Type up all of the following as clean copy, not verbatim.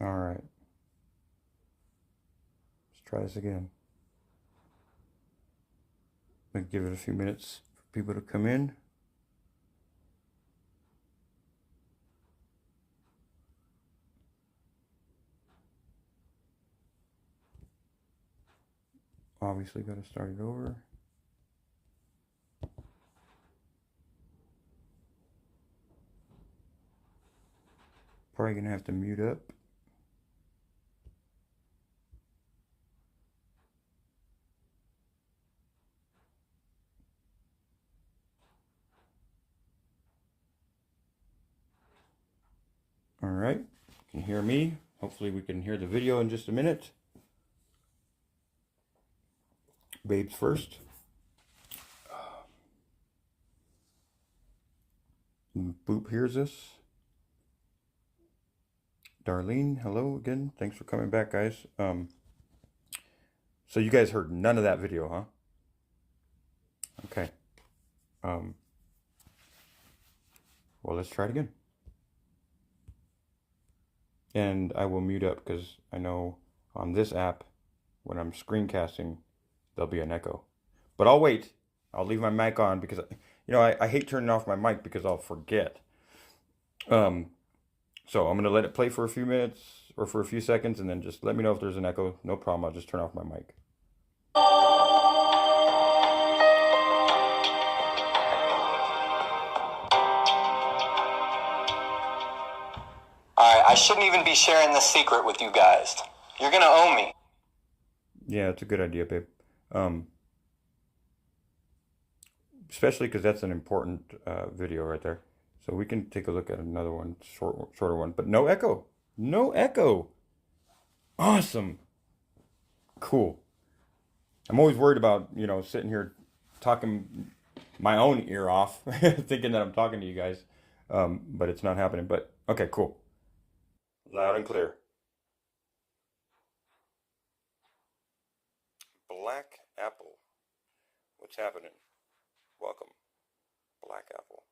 All right. Let's try this again. We give it a few minutes for people to come in. Obviously, got to start it over. Probably gonna have to mute up. All right, you can hear me. Hopefully we can hear the video in just a minute. Babes first. Boop hears us. Darlene, hello again. Thanks for coming back, guys. So you guys heard none of that video, huh? Okay. Well, let's try it again. And I will mute up because I know on this app, when I'm screencasting, there'll be an echo. But I'll wait. I'll leave my mic on because, I hate turning off my mic because I'll forget. So I'm going to let it play for a few minutes or for a few seconds and then just let me know if there's an echo. No problem. I'll just turn off my mic. Alright, I shouldn't even be sharing this secret with you guys. You're gonna owe me. Yeah, it's a good idea, babe. Especially because that's an important video right there. So we can take a look at another one, shorter one, but no echo. No echo. Awesome. Cool. I'm always worried about, sitting here talking my own ear off, thinking that I'm talking to you guys. But it's not happening. But okay, cool. Loud and clear. Black apple. What's happening? Welcome. Black apple.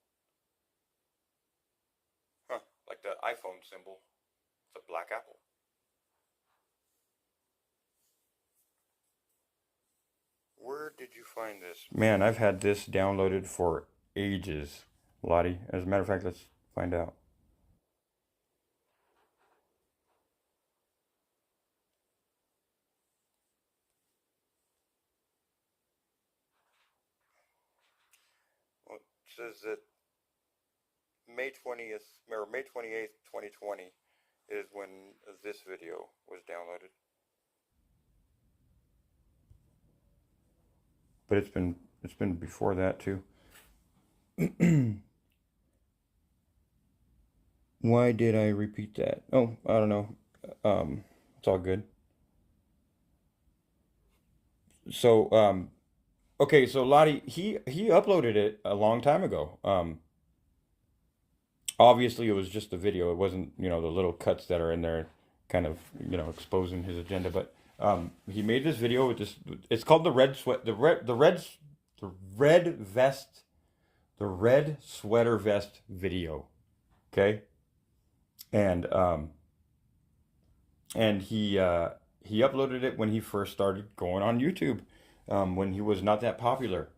Huh, like the iPhone symbol. It's a black apple. Where did you find this? Man, I've had this downloaded for ages, Lottie. As a matter of fact, let's find out. Well, it says that May 20th, or May 28th, 2020 is when this video was downloaded. But it's been before that too. Why did I repeat that? Oh, I don't know. It's all good. So, okay, so Lottie, he uploaded it a long time ago. Obviously it was just a video. It wasn't, the little cuts that are in there kind of, exposing his agenda, but he made this video with this. It's called the red sweater vest video. Okay? And he uploaded it when he first started going on YouTube, when he was not that popular.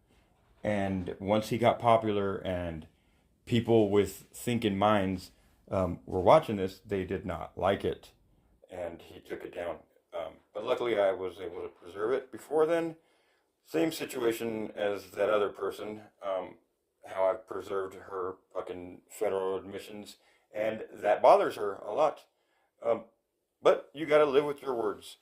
And once he got popular and people with thinking minds were watching this, they did not like it, and he took it down. But luckily, I was able to preserve it. Before then, same situation as that other person. How I've preserved her fucking federal admissions, and that bothers her a lot. But you got to live with your words.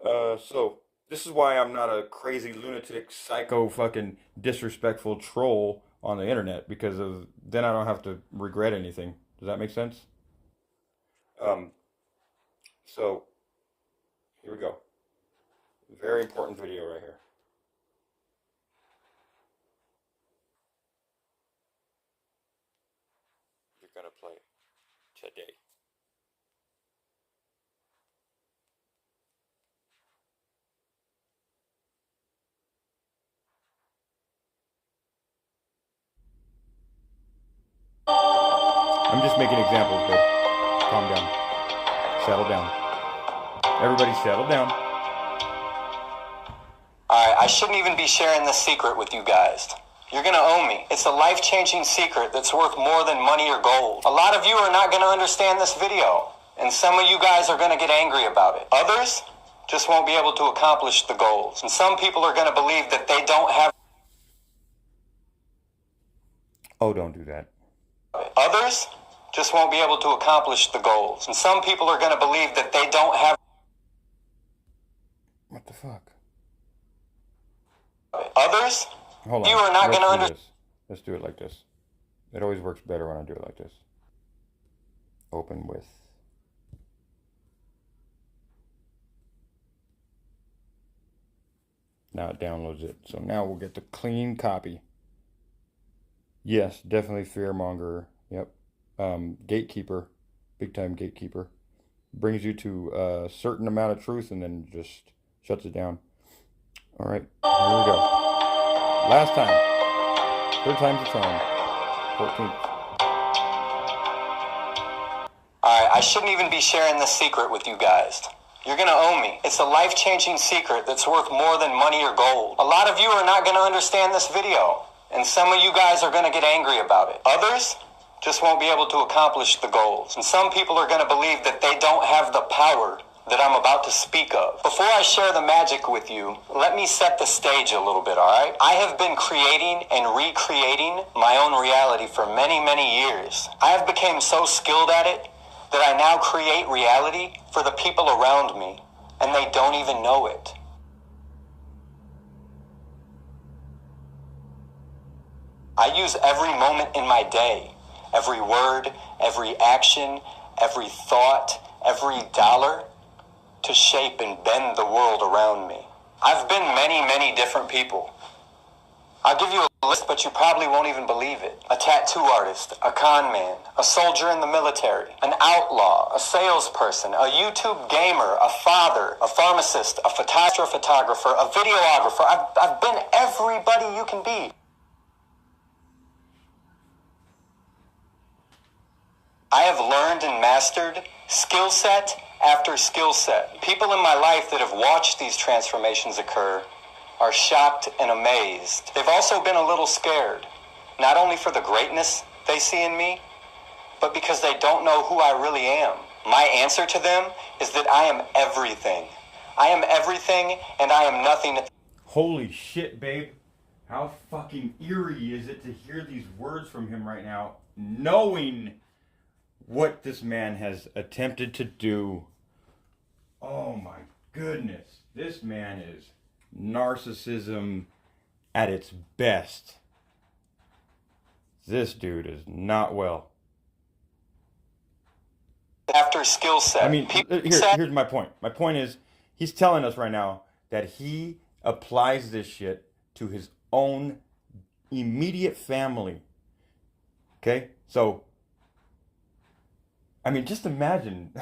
So this is why I'm not a crazy lunatic, psycho, fucking disrespectful troll on the internet, because of then I don't have to regret anything. Does that make sense? Um, so here we go. Very important video right here. You're gonna play today. I'm just making examples, but calm down. Settle down. Everybody settle down. Alright, I shouldn't even be sharing this secret with you guys. You're gonna owe me. It's a life-changing secret that's worth more than money or gold. A lot of you are not gonna understand this video, and some of you guys are gonna get angry about it. Others just won't be able to accomplish the goals. And some people are gonna believe that they don't have... Oh, don't do that. Others just won't be able to accomplish the goals. And some people are gonna believe that they don't have... What the fuck? Others, Hold on. you are not going to understand. Let's do it like this. It always works better when I do it like this. Open with. Now it downloads it. So now we'll get the clean copy. Yes, definitely fearmonger. Yep. Gatekeeper. Big time gatekeeper. Brings you to a certain amount of truth and then just shuts it down. All right, here we go. Last time. Third time's the charm. 14th. Alright, I shouldn't even be sharing this secret with you guys. You're gonna owe me. It's a life-changing secret that's worth more than money or gold. A lot of you are not gonna understand this video, and some of you guys are gonna get angry about it. Others just won't be able to accomplish the goals. And some people are gonna believe that they don't have the power that I'm about to speak of. Before I share the magic with you, let me set the stage a little bit, alright? I have been creating and recreating my own reality for many, many years. I have become so skilled at it that I now create reality for the people around me, and they don't even know it. I use every moment in my day, every word, every action, every thought, every dollar, to shape and bend the world around me. I've been many, many different people. I'll give you a list, but you probably won't even believe it. A tattoo artist, a con man, a soldier in the military, an outlaw, a salesperson, a YouTube gamer, a father, a pharmacist, a photographer, a videographer. I've been everybody you can be. I have learned and mastered skill set after skill set. People in my life that have watched these transformations occur are shocked and amazed. They've also been a little scared, not only for the greatness they see in me, but because they don't know who I really am. My answer to them is that I am everything. I am everything and I am nothing. Holy shit, babe. How fucking eerie is it to hear these words from him right now, knowing what this man has attempted to do. Oh my goodness. This man is narcissism at its best. This dude is not well. After skill set. I mean, here's my point. My point is, he's telling us right now that he applies this shit to his own immediate family. Okay? So, I mean, just imagine.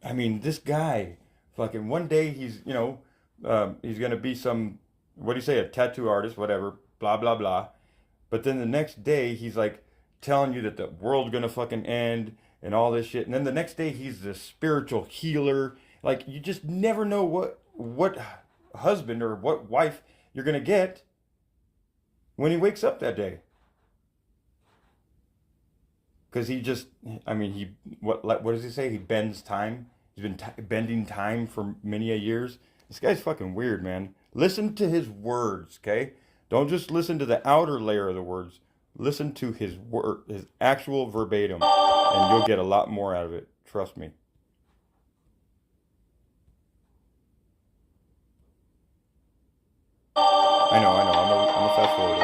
I mean, this guy, fucking one day he's, he's going to be some, what do you say, a tattoo artist, whatever, blah, blah, blah. But then the next day he's like telling you that the world's going to fucking end and all this shit. And then the next day he's the spiritual healer. Like, you just never know what husband or what wife you're going to get when he wakes up that day. Because he just, I mean, what does he say? He bends time. He's been bending time for many a years. This guy's fucking weird, man. Listen to his words, okay? Don't just listen to the outer layer of the words. Listen to his actual verbatim, and you'll get a lot more out of it. Trust me. I know. I'm a fast forward.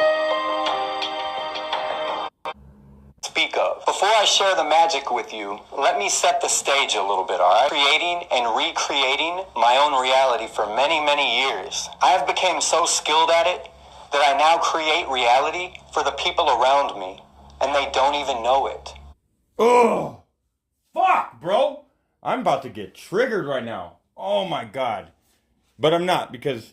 Speak of. Before I share the magic with you, let me set the stage a little bit, alright? Creating and recreating my own reality for many, many years. I have become so skilled at it that I now create reality for the people around me, and they don't even know it. Oh, fuck, bro. I'm about to get triggered right now. Oh my God. But I'm not, because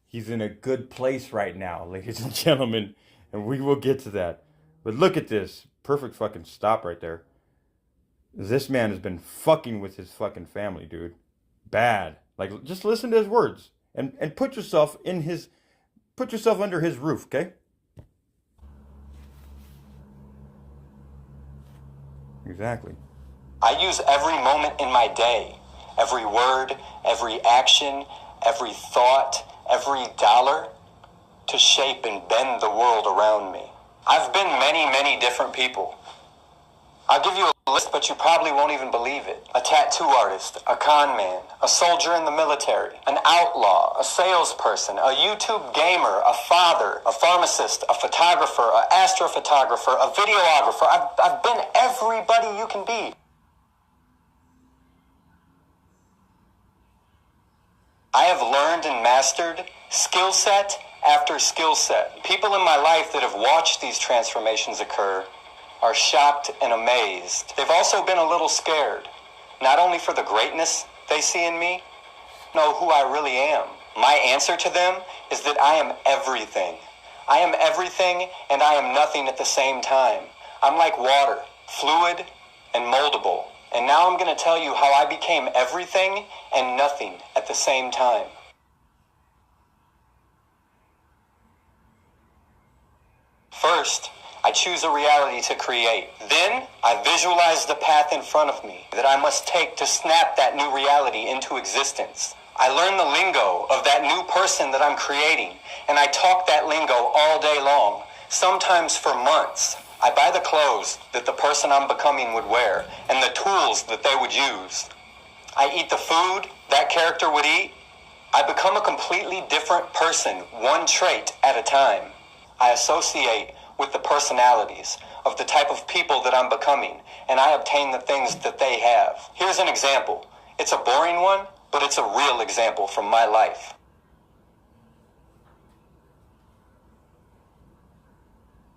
he's in a good place right now, ladies and gentlemen, and we will get to that. But look at this. Perfect fucking stop right there. This man has been fucking with his fucking family, dude. Bad. Like, just listen to his words and put yourself under his roof, okay? Exactly. I use every moment in my day, every word, every action, every thought, every dollar to shape and bend the world around me. I've been many, many different people. I'll give you a list, but you probably won't even believe it. A tattoo artist, a con man, a soldier in the military, an outlaw, a salesperson, a YouTube gamer, a father, a pharmacist, a photographer, an astrophotographer, a videographer. I've been everybody you can be. I have learned and mastered skill set after skill set. People in my life that have watched these transformations occur are shocked and amazed. They've also been a little scared, not only for the greatness they see in me, know who I really am. My answer to them is that I am everything. I am everything and I am nothing at the same time. I'm like water, fluid and moldable. And now I'm going to tell you how I became everything and nothing at the same time. First, I choose a reality to create. Then, I visualize the path in front of me that I must take to snap that new reality into existence. I learn the lingo of that new person that I'm creating, and I talk that lingo all day long, sometimes for months. I buy the clothes that the person I'm becoming would wear, and the tools that they would use. I eat the food that character would eat. I become a completely different person, one trait at a time. I associate with the personalities of the type of people that I'm becoming, and I obtain the things that they have. Here's an example. It's a boring one, but it's a real example from my life.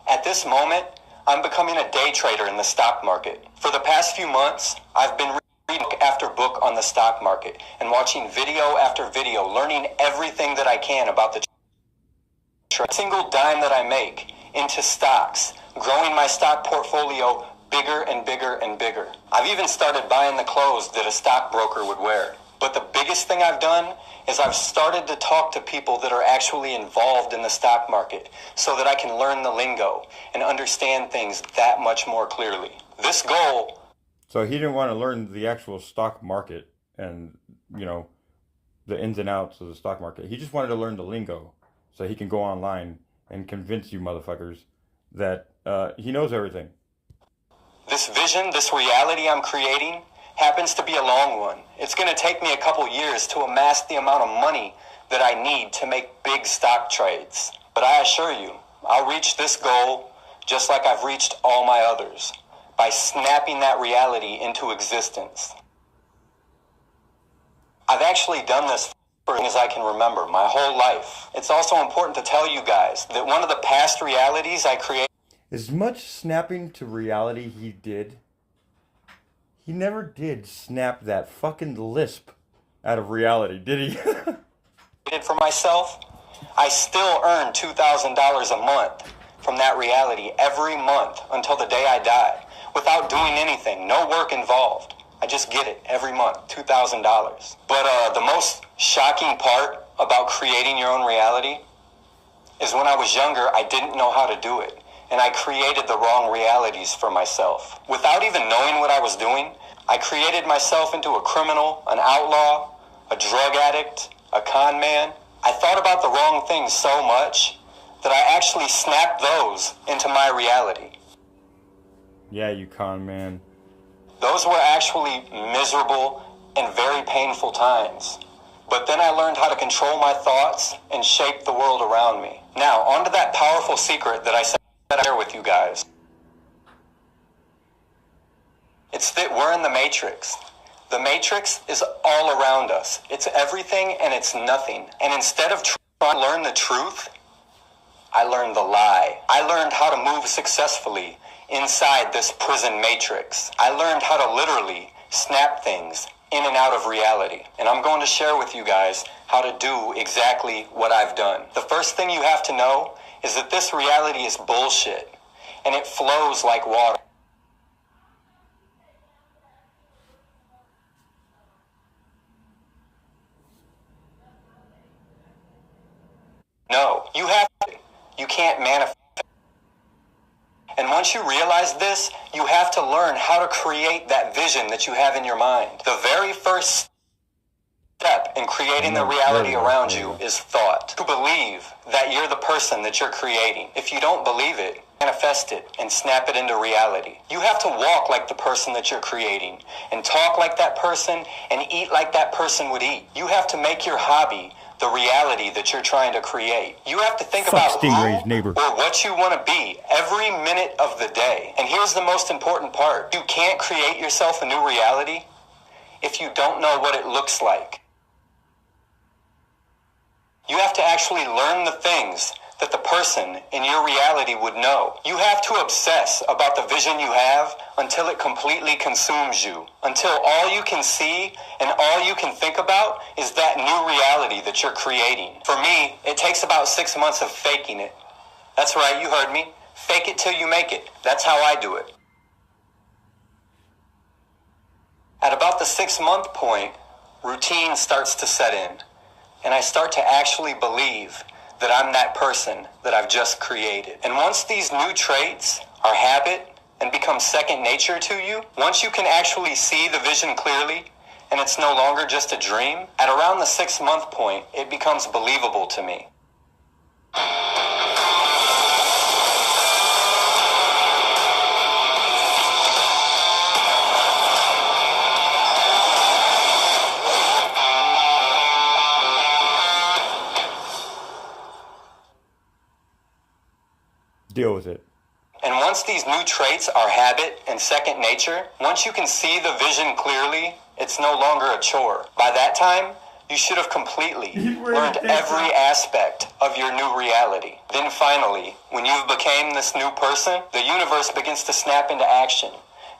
At this moment, I'm becoming a day trader in the stock market. For the past few months, I've been reading book after book on the stock market and watching video after video, learning everything that I can about the single dime that I make into stocks, growing my stock portfolio bigger and bigger and bigger. I've even started buying the clothes that a stockbroker would wear. But the biggest thing I've done is I've started to talk to people that are actually involved in the stock market so that I can learn the lingo and understand things that much more clearly. This goal... So he didn't want to learn the actual stock market and, the ins and outs of the stock market. He just wanted to learn the lingo so he can go online and convince you motherfuckers that he knows everything. This vision, this reality I'm creating happens to be a long one. It's going to take me a couple years to amass the amount of money that I need to make big stock trades. But I assure you, I'll reach this goal just like I've reached all my others, by snapping that reality into existence. I've actually done this for as long as I can remember, my whole life. It's also important to tell you guys that one of the past realities I created... As much snapping to reality he did, he never did snap that fucking lisp out of reality, did he? For myself, I still earn $2,000 a month from that reality every month until the day I die, without doing anything, no work involved. I just get it every month, $2,000. But the most shocking part about creating your own reality is when I was younger, I didn't know how to do it. And I created the wrong realities for myself. Without even knowing what I was doing, I created myself into a criminal, an outlaw, a drug addict, a con man. I thought about the wrong things so much that I actually snapped those into my reality. Yeah, you con man. Those were actually miserable and very painful times. But then I learned how to control my thoughts and shape the world around me. Now, on to that powerful secret that I said I'd share with you guys. It's that we're in the Matrix. The Matrix is all around us. It's everything and it's nothing. And instead of trying to learn the truth, I learned the lie. I learned how to move successfully inside this prison matrix. I learned how to literally snap things in and out of reality. And I'm going to share with you guys how to do exactly what I've done. The first thing you have to know is that this reality is bullshit, and it flows like water. You have to. You can't manifest. And once you realize this, you have to learn how to create that vision that you have in your mind. The very first step in creating the reality around you is thought. To believe that you're the person that you're creating. If you don't believe it, manifest it and snap it into reality. You have to walk like the person that you're creating, and talk like that person, and eat like that person would eat. You have to make your hobby the reality that you're trying to create. You have to think about Stingray's who neighbor. or what you want to be every minute of the day. And here's the most important part. You can't create yourself a new reality if you don't know what it looks like. You have to actually learn the things that the person in your reality would know. You have to obsess about the vision you have until it completely consumes you. Until all you can see and all you can think about is that new reality that you're creating. For me, it takes about 6 months of faking it. That's right, you heard me. Fake it till you make it. That's how I do it. At about the 6-month point, routine starts to set in. And I start to actually believe that I'm that person that I've just created. And once these new traits are habit and become second nature to you, once you can actually see the vision clearly and it's no longer just a dream, at around the 6-month point, it becomes believable to me. Deal with it. And once these new traits are habit and second nature, once you can see the vision clearly, it's no longer a chore. By that time, you should have completely learned every aspect of your new reality. Then finally, when you've become this new person, the universe begins to snap into action.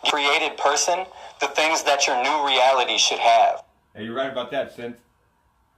Created person, the things that your new reality should have. Hey, you're right about that, Synth.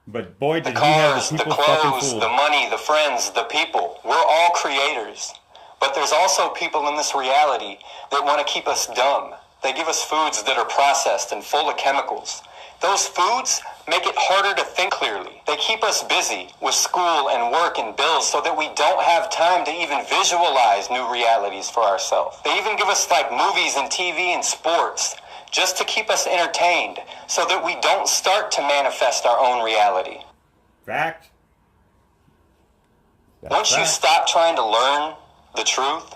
But boy, The did he have cars, the the people fucking clothes, fooled. the money, the friends, the people. We're all creators. But there's also people in this reality that want to keep us dumb. They give us foods that are processed and full of chemicals. Those foods make it harder to think clearly. They keep us busy with school and work and bills so that we don't have time to even visualize new realities for ourselves. They even give us like movies and TV and sports just to keep us entertained so that we don't start to manifest our own reality. Fact. Once you stop trying to learn the truth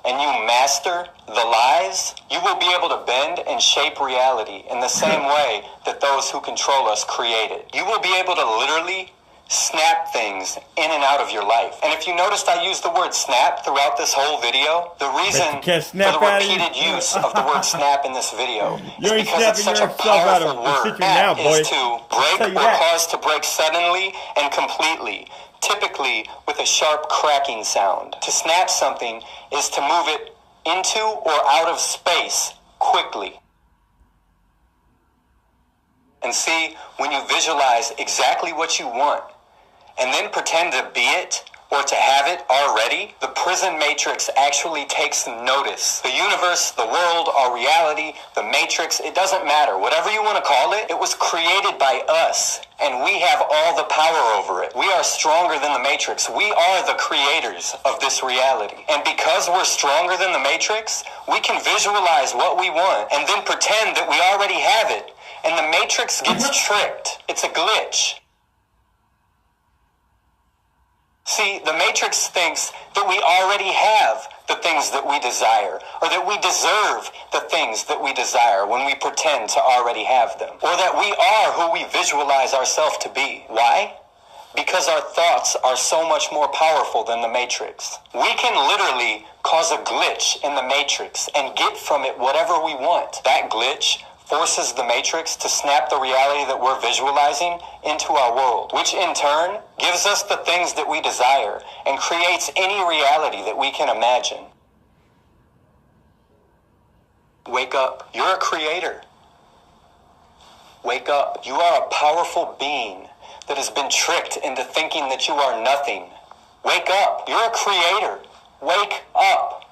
and you master the lies, you will be able to bend and shape reality in the same way that those who control us create it. You will be able to literally snap things in and out of your life. And if you noticed, I used the word snap throughout this whole video. The reason for the repeated use of the word snap in this video is because it's such a powerful word. Snap is to break or cause to break suddenly and completely, typically with a sharp cracking sound. To snap something is to move it into or out of space quickly. And see, when you visualize exactly what you want, and then pretend to be it or to have it already, the prison matrix actually takes notice. The universe, the world, our reality, the matrix, it doesn't matter. Whatever you want to call it, it was created by us, and we have all the power over it. We are stronger than the matrix. We are the creators of this reality. And because we're stronger than the matrix, we can visualize what we want and then pretend that we already have it. And the matrix gets tricked. It's a glitch. See, the matrix thinks that we already have the things that we desire, or that we deserve the things that we desire when we pretend to already have them, or that we are who we visualize ourselves to be. Why? Because our thoughts are so much more powerful than the matrix. We can literally cause a glitch in the matrix and get from it whatever we want. That glitch forces the matrix to snap the reality that we're visualizing into our world, which in turn gives us the things that we desire and creates any reality that we can imagine. Wake up. You're a creator. Wake up. You are a powerful being that has been tricked into thinking that you are nothing. Wake up. You're a creator. Wake up.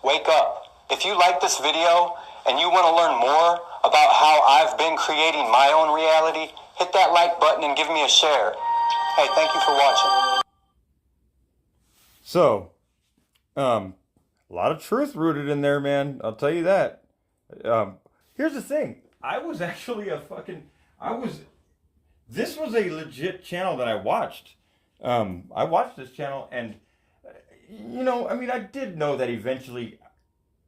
Wake up. If you like this video and you want to learn more about how I've been creating my own reality, hit that like button and give me a share. Hey, thank you for watching. So, a lot of truth rooted in there, man. I'll tell you that. Here's the thing. I was actually this was a legit channel that I watched. I watched this channel, and I mean, I did know that eventually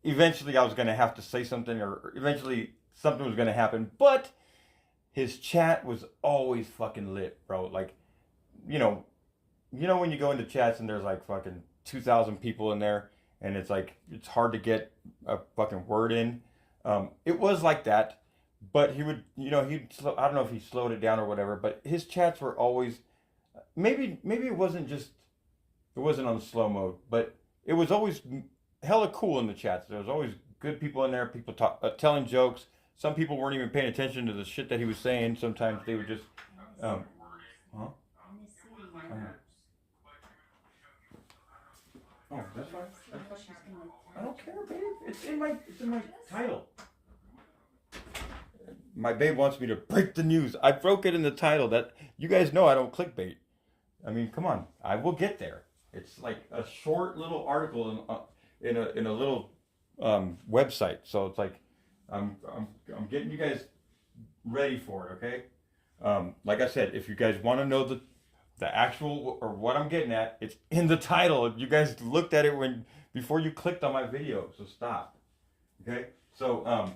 I was going to have to say something, or eventually something was going to happen, but his chat was always fucking lit, bro. Like, you know, when you go into chats and there's like fucking 2,000 people in there, and it's like it's hard to get a fucking word in. It was like that, but he would, I don't know if he slowed it down or whatever, but his chats were always, maybe it wasn't on slow mode, but it was always hella cool in the chats. There was always good people in there, people telling jokes. Some people weren't even paying attention to the shit that he was saying. Sometimes they would just, huh? Oh, that's fine. I don't care, babe. It's in my title. My babe wants me to break the news. I broke it in the title. That you guys know I don't clickbait. I mean, come on. I will get there. It's like a short little article in a little website. So it's like I'm getting you guys ready for it. Okay. Like I said, if you guys want to know the actual, or what I'm getting at, it's in the title. You guys looked at it before you clicked on my video, so stop. Okay? So,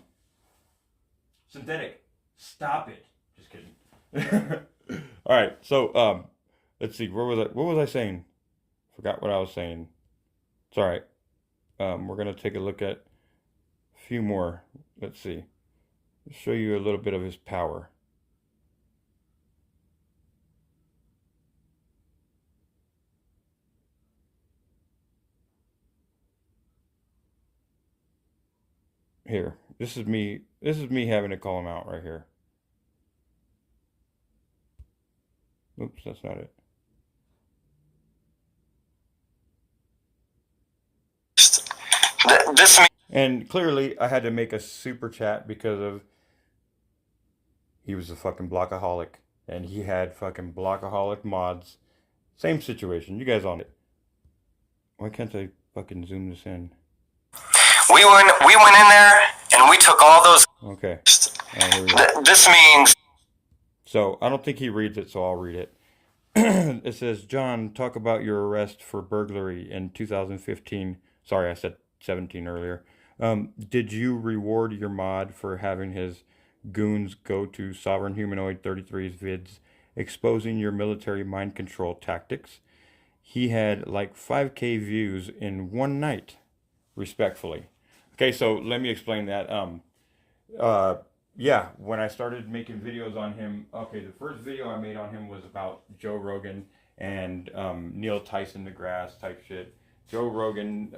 synthetic, stop it. Just kidding. All right, so, let's see, what was I saying? Forgot what I was saying. It's all right. We're going to take a look at a few more. Let's see. I'll show you a little bit of his power. Here, this is me having to call him out right here. Oops, that's not it. And clearly I had to make a super chat because he was a fucking blockaholic, and he had fucking blockaholic mods. Same situation. You guys on it. Why can't I fucking zoom this in? We went in there and we took all those. Okay. Here we go. This means. So I don't think he reads it, so I'll read it. It says, John, talk about your arrest for burglary in 2015. Sorry, I said 17 earlier. Did you reward your mod for having his goons go to Sovereign Humanoid 33's vids exposing your military mind control tactics? He had like 5K views in one night, respectfully. Okay, so let me explain that. Yeah, when I started making videos on him, okay, the first video I made on him was about Joe Rogan and Neil Tyson deGrasse type shit. Joe Rogan,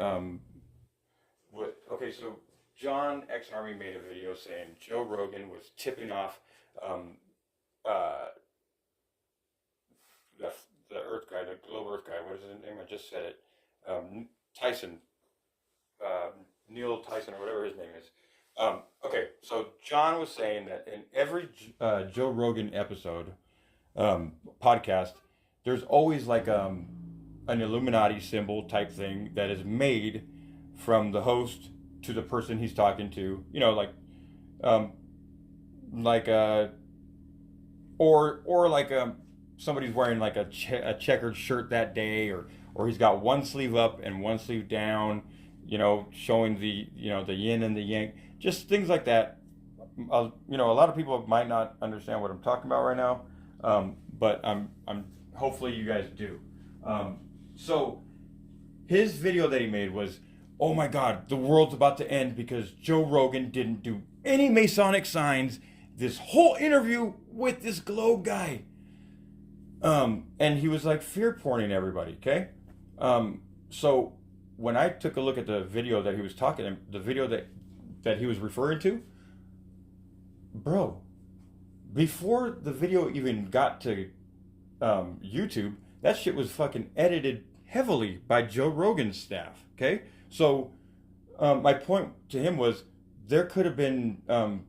okay, so JonExArmy made a video saying Joe Rogan was tipping off the Earth guy, the global Earth guy, what is his name? I just said it. Tyson. Neil Tyson, or whatever his name is. Okay, so John was saying that in every Joe Rogan episode, podcast, there's always like an Illuminati symbol type thing that is made from the host to the person he's talking to. You know, somebody's wearing like a checkered shirt that day, or he's got one sleeve up and one sleeve down, showing the yin and the yang, just things like that. A lot of people might not understand what I'm talking about right now, but I'm hopefully you guys do. So his video that he made was, oh my God, the world's about to end because Joe Rogan didn't do any Masonic signs this whole interview with this globe guy. And he was like fear porning everybody, okay? So when I took a look at the video that he was the video that he was referring to, bro, before the video even got to YouTube, that shit was fucking edited heavily by Joe Rogan's staff, okay? So my point to him was there could have been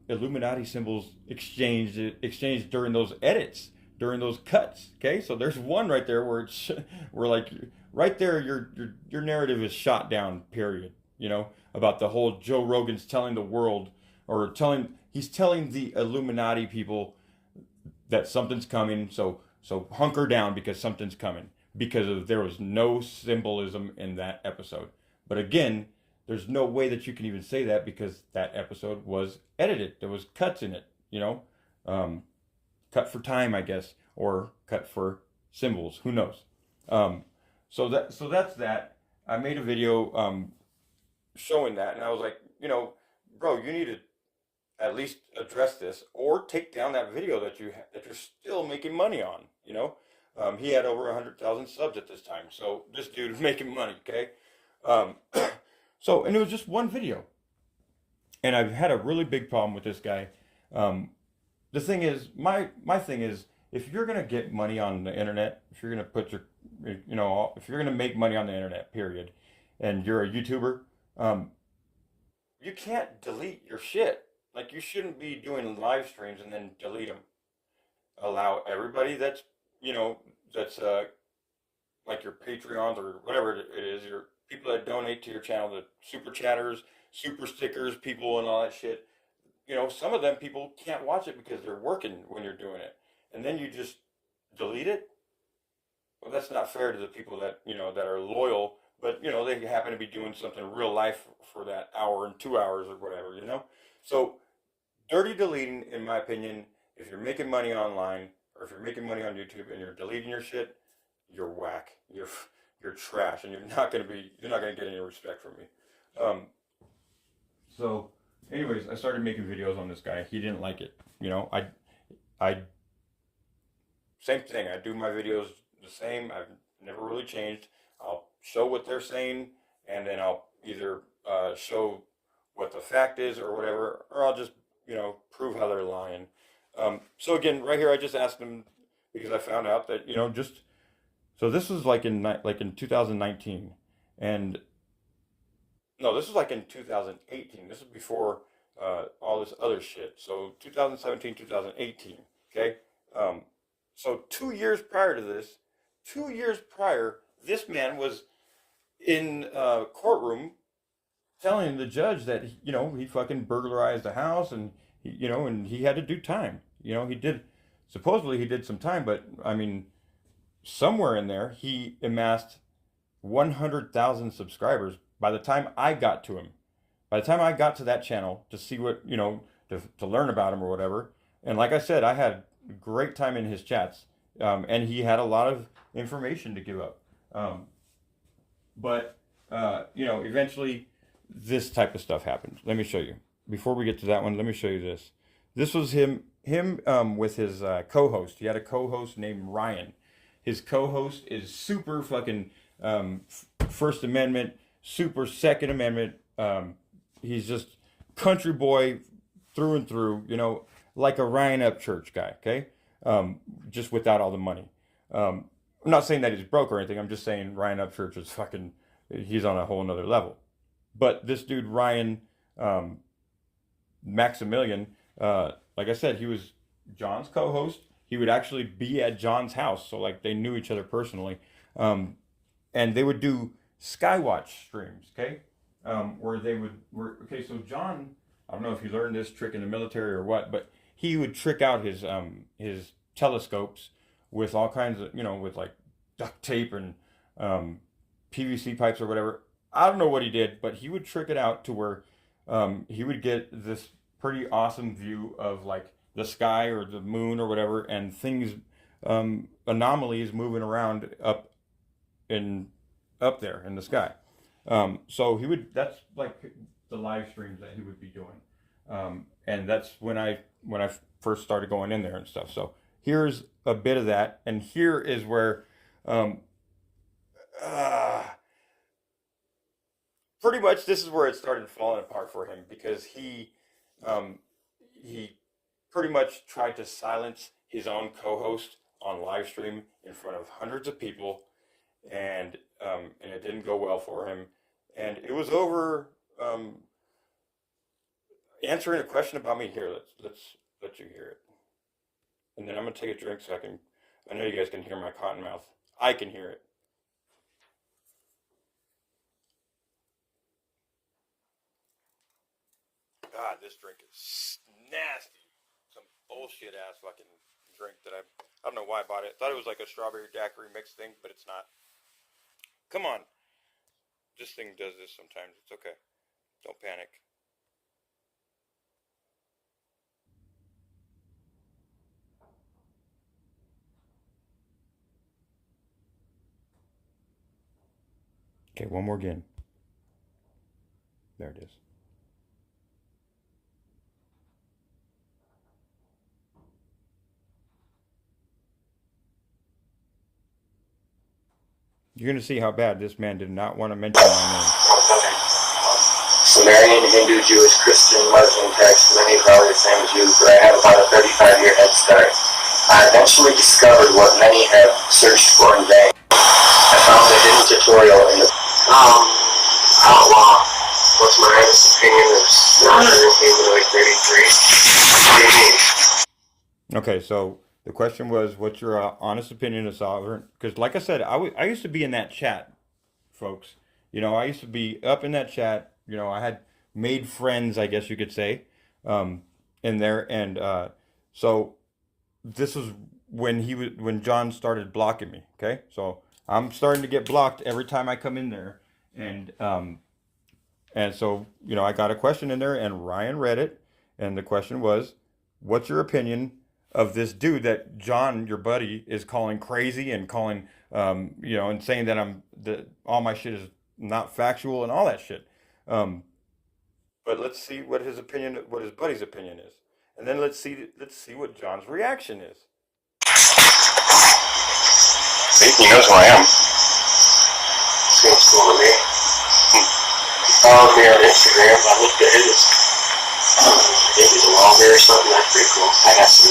Illuminati symbols exchanged during those edits during those cuts. Okay, so there's one right there where it's where like right there your narrative is shot down. Period. You know, about the whole Joe Rogan's telling the world or he's telling the Illuminati people that something's coming. So hunker down because something's coming because there was no symbolism in that episode. But again, there's no way that you can even say that because that episode was edited. There was cuts in it, you know, cut for time, I guess, or cut for symbols. Who knows? So that's that. I made a video showing that, and I was like, you know, bro, you need to at least address this or take down that video that you're still making money on. You know, he had over 100,000 subs at this time, so this dude is making money. Okay, um, so and it was just one video, and I've had a really big problem with this guy. The thing is, my thing is, if you're gonna get money on the internet, if you're gonna put your, you know, if you're gonna make money on the internet, period, and you're a YouTuber, you can't delete your shit. Like you shouldn't be doing live streams and then delete them. Allow everybody that's, you know, that's like your Patreons or whatever it is, your people that donate to your channel, the super chatters, super stickers, people and all that shit. You know, some of them people can't watch it because they're working when you're doing it. And then you just delete it. Well, that's not fair to the people that, you know, that are loyal, but you know, they happen to be doing something real life for that hour and 2 hours or whatever, you know? So dirty deleting, in my opinion, if you're making money online or if you're making money on YouTube and you're deleting your shit, you're whack. You're trash, and you're not gonna get any respect from me. So, anyways, I started making videos on this guy. He didn't like it. You know, I same thing. I do my videos the same. I've never really changed. I'll show what they're saying, and then I'll either show what the fact is or whatever, or I'll just, you know, prove how they're lying. So again, right here, I just asked him because I found out that, you know, just so this was like in 2019, and no, this was like in 2018. This is before all this other shit. So 2017, 2018. Okay. So 2 years prior to this, 2 years prior, this man was in a courtroom telling the judge that, you know, he fucking burglarized the house and you know, and he had to do time. You know, supposedly he did some time, but I mean, somewhere in there he amassed 100,000 subscribers by the time I got to him. By the time I got to that channel to see what, you know, to learn about him or whatever. And like I said, I had a great time in his chats. And he had a lot of information to give up. But you know, eventually this type of stuff happened. Let me show you. Before we get to that one, let me show you this. This was him with his co-host. He had a co-host named Ryan. His co-host is super fucking First Amendment, super Second Amendment. He's just country boy through and through, you know, like a Ryan Upchurch guy, okay? Just without all the money. I'm not saying that he's broke or anything. I'm just saying Ryan Upchurch is fucking, he's on a whole nother level. But this dude, Ryan Maximilian, like I said, he was John's co-host. He would actually be at John's house. So like they knew each other personally. And they would do Skywatch streams, okay? Okay, so John, I don't know if he learned this trick in the military or what, but he would trick out his telescopes with all kinds of, you know, with like duct tape and PVC pipes or whatever. I don't know what he did, but he would trick it out to where he would get this pretty awesome view of like the sky or the moon or whatever, and things, anomalies moving around up there in the sky. So that's like the live streams that he would be doing. And that's when I first started going in there and stuff. So here's a bit of that. And here is where, pretty much this is where it started falling apart for him, because he pretty much tried to silence his own co-host on live stream in front of hundreds of people. And it didn't go well for him. And it was over answering a question about me. Here, let's let you hear it. and then I'm gonna take a drink so I know you guys can hear my cotton mouth. I can hear it. God, this drink is nasty. Some bullshit ass fucking drink that I don't know why I bought it. I thought it was like a strawberry daiquiri mix thing, but it's not. Come on. This thing does this sometimes. It's okay. Don't panic. Okay, one more again. There it is. You're going to see how bad this man did not want to mention my name. Sumerian, Hindu, Jewish, Christian, Muslim text, many probably the same as you, but I have about a 35-year head start. I eventually discovered what many have searched for in vain. I found a hidden tutorial in the outlaw. What's my honest opinion of Sovereign Humanoid 33? What do you mean? Okay, so the question was, what's your honest opinion of sovereign? Because, like I said, I used to be in that chat, folks. You know, I used to be up in that chat. You know, I had made friends, I guess you could say, in there, and so this was when John started blocking me. Okay, so I'm starting to get blocked every time I come in there, and so I got a question in there, and Ryan read it, and the question was, "What's your opinion of this dude that John, your buddy, is calling crazy and calling, and saying that all my shit is not factual and all that shit." Um, but let's see what his buddy's opinion is, and then let's see what John's reaction is. See, he knows who I am. Seems cool to me. He followed me on Instagram. I looked at his. I think he's a lawyer or something. That's pretty cool. I got some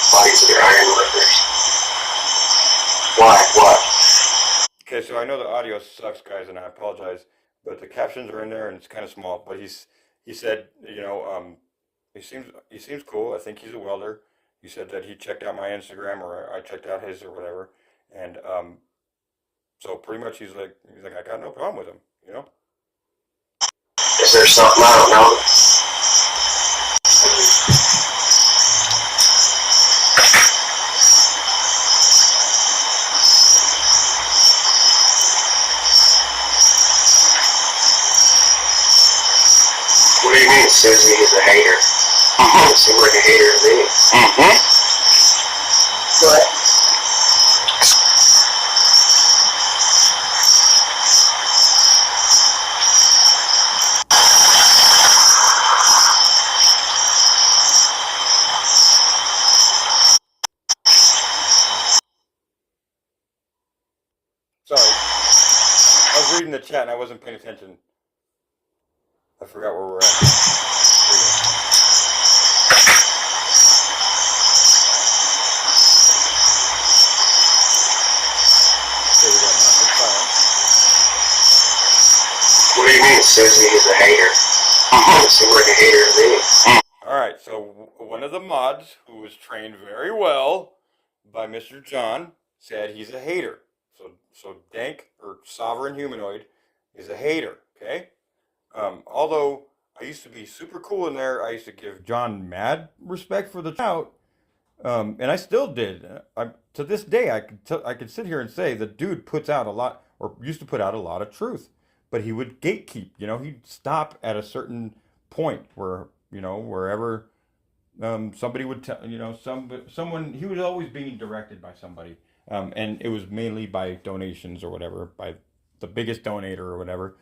buddies that are iron workers. Why? What? Okay, so I know the audio sucks, guys, and I apologize, but the captions are in there and it's kind of small. But he said, he seems cool. I think he's a welder. He said that he checked out my Instagram or I checked out his or whatever, and so pretty much he's like I got no problem with him, you know. Is there something I don't know? What do you mean, Susie is a hater? You seem like a hater to me. What? Sorry, I was reading the chat and I wasn't paying attention. I forgot where we're at. Here we go. Okay, we got nothing silent. What do you mean, Susie is a hater? You seem like a hater to me. All right, so one of the mods who was trained very well by Mr. John said he's a hater. So Dank or Sovereign Humanoid is a hater. Okay. Although I used to be super cool in there, I used to give John mad respect for the trout, and I still did. To this day, I could sit here and say the dude puts out a lot, or used to put out a lot of truth, but he would gatekeep. He'd stop at a certain point where wherever somebody would tell someone he was always being directed by somebody, and it was mainly by donations or whatever, by the biggest donator or whatever.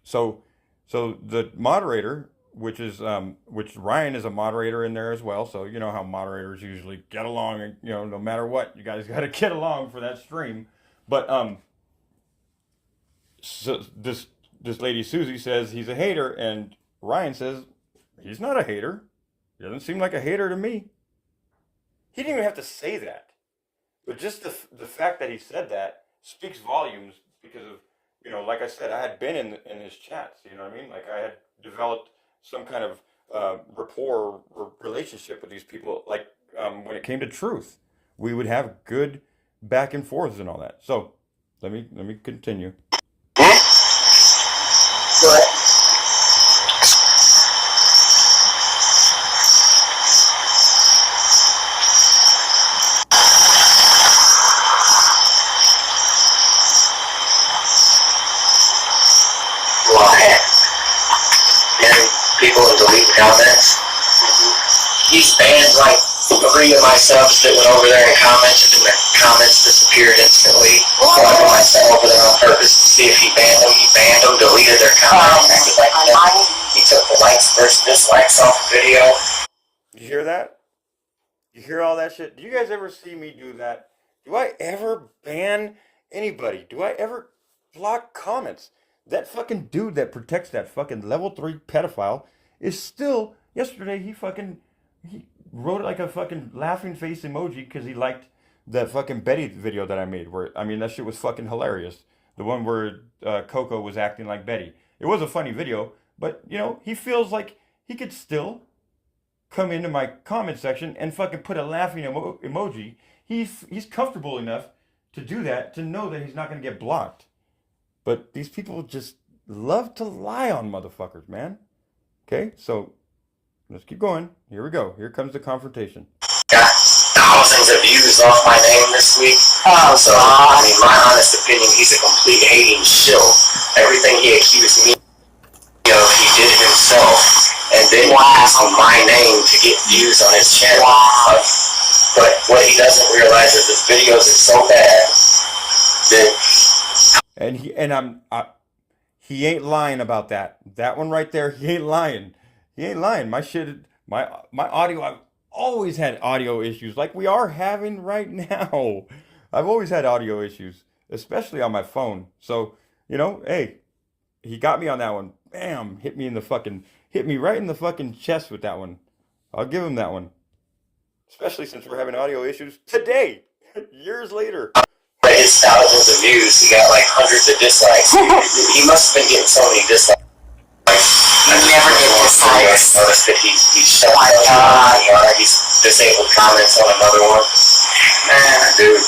So so the moderator, which Ryan is a moderator in there as well. So you know how moderators usually get along, and no matter what, you guys got to get along for that stream. But so this lady Susie says he's a hater, and Ryan says he's not a hater. He doesn't seem like a hater to me. He didn't even have to say that, but just the fact that he said that speaks volumes because of like I said, I had been in his chats. You know what I mean? Like I had developed some kind of rapport or relationship with these people. Like when it came to truth. We would have good back and forths and all that. So let me continue. Good. Why? And people and delete comments. He's banned like 3 of my subs that went over there and commented, and their comments disappeared instantly. So I put my son over there on purpose to see if he banned them. He banned them, deleted their comments. He took the likes versus dislikes off the video. You hear that? You hear all that shit? Do you guys ever see me do that? Do I ever ban anybody? Do I ever block comments? That fucking dude that protects that fucking level 3 pedophile is still, yesterday he wrote like a fucking laughing face emoji because he liked that fucking Betty video that I made. Where, I mean, that shit was fucking hilarious. The one where Coco was acting like Betty. It was a funny video, but you know, he feels like he could still come into my comment section and fucking put a laughing emoji. He's comfortable enough to do that, to know that he's not going to get blocked. But these people just love to lie on motherfuckers, man. Okay, so let's keep going. Here we go. Here comes the confrontation. Got thousands of views off my name this week. So, I mean, my honest opinion, he's a complete hating shill. Everything he accused me of, he did himself. And then he used my name to get views on his channel. But what he doesn't realize is his videos are so bad that... And he ain't lying about that. That one right there, he ain't lying. He ain't lying. My shit, my audio, I've always had audio issues like we are having right now. I've always had audio issues, especially on my phone. So, you know, hey, he got me on that one. Bam, hit me right in the fucking chest with that one. I'll give him that one. Especially since we're having audio issues today, years later. His thousands of views, he got like hundreds of dislikes. He must have been getting so many dislikes. He never get dislikes. I noticed that he's shut down. He's disabled comments on another one. Man, dude.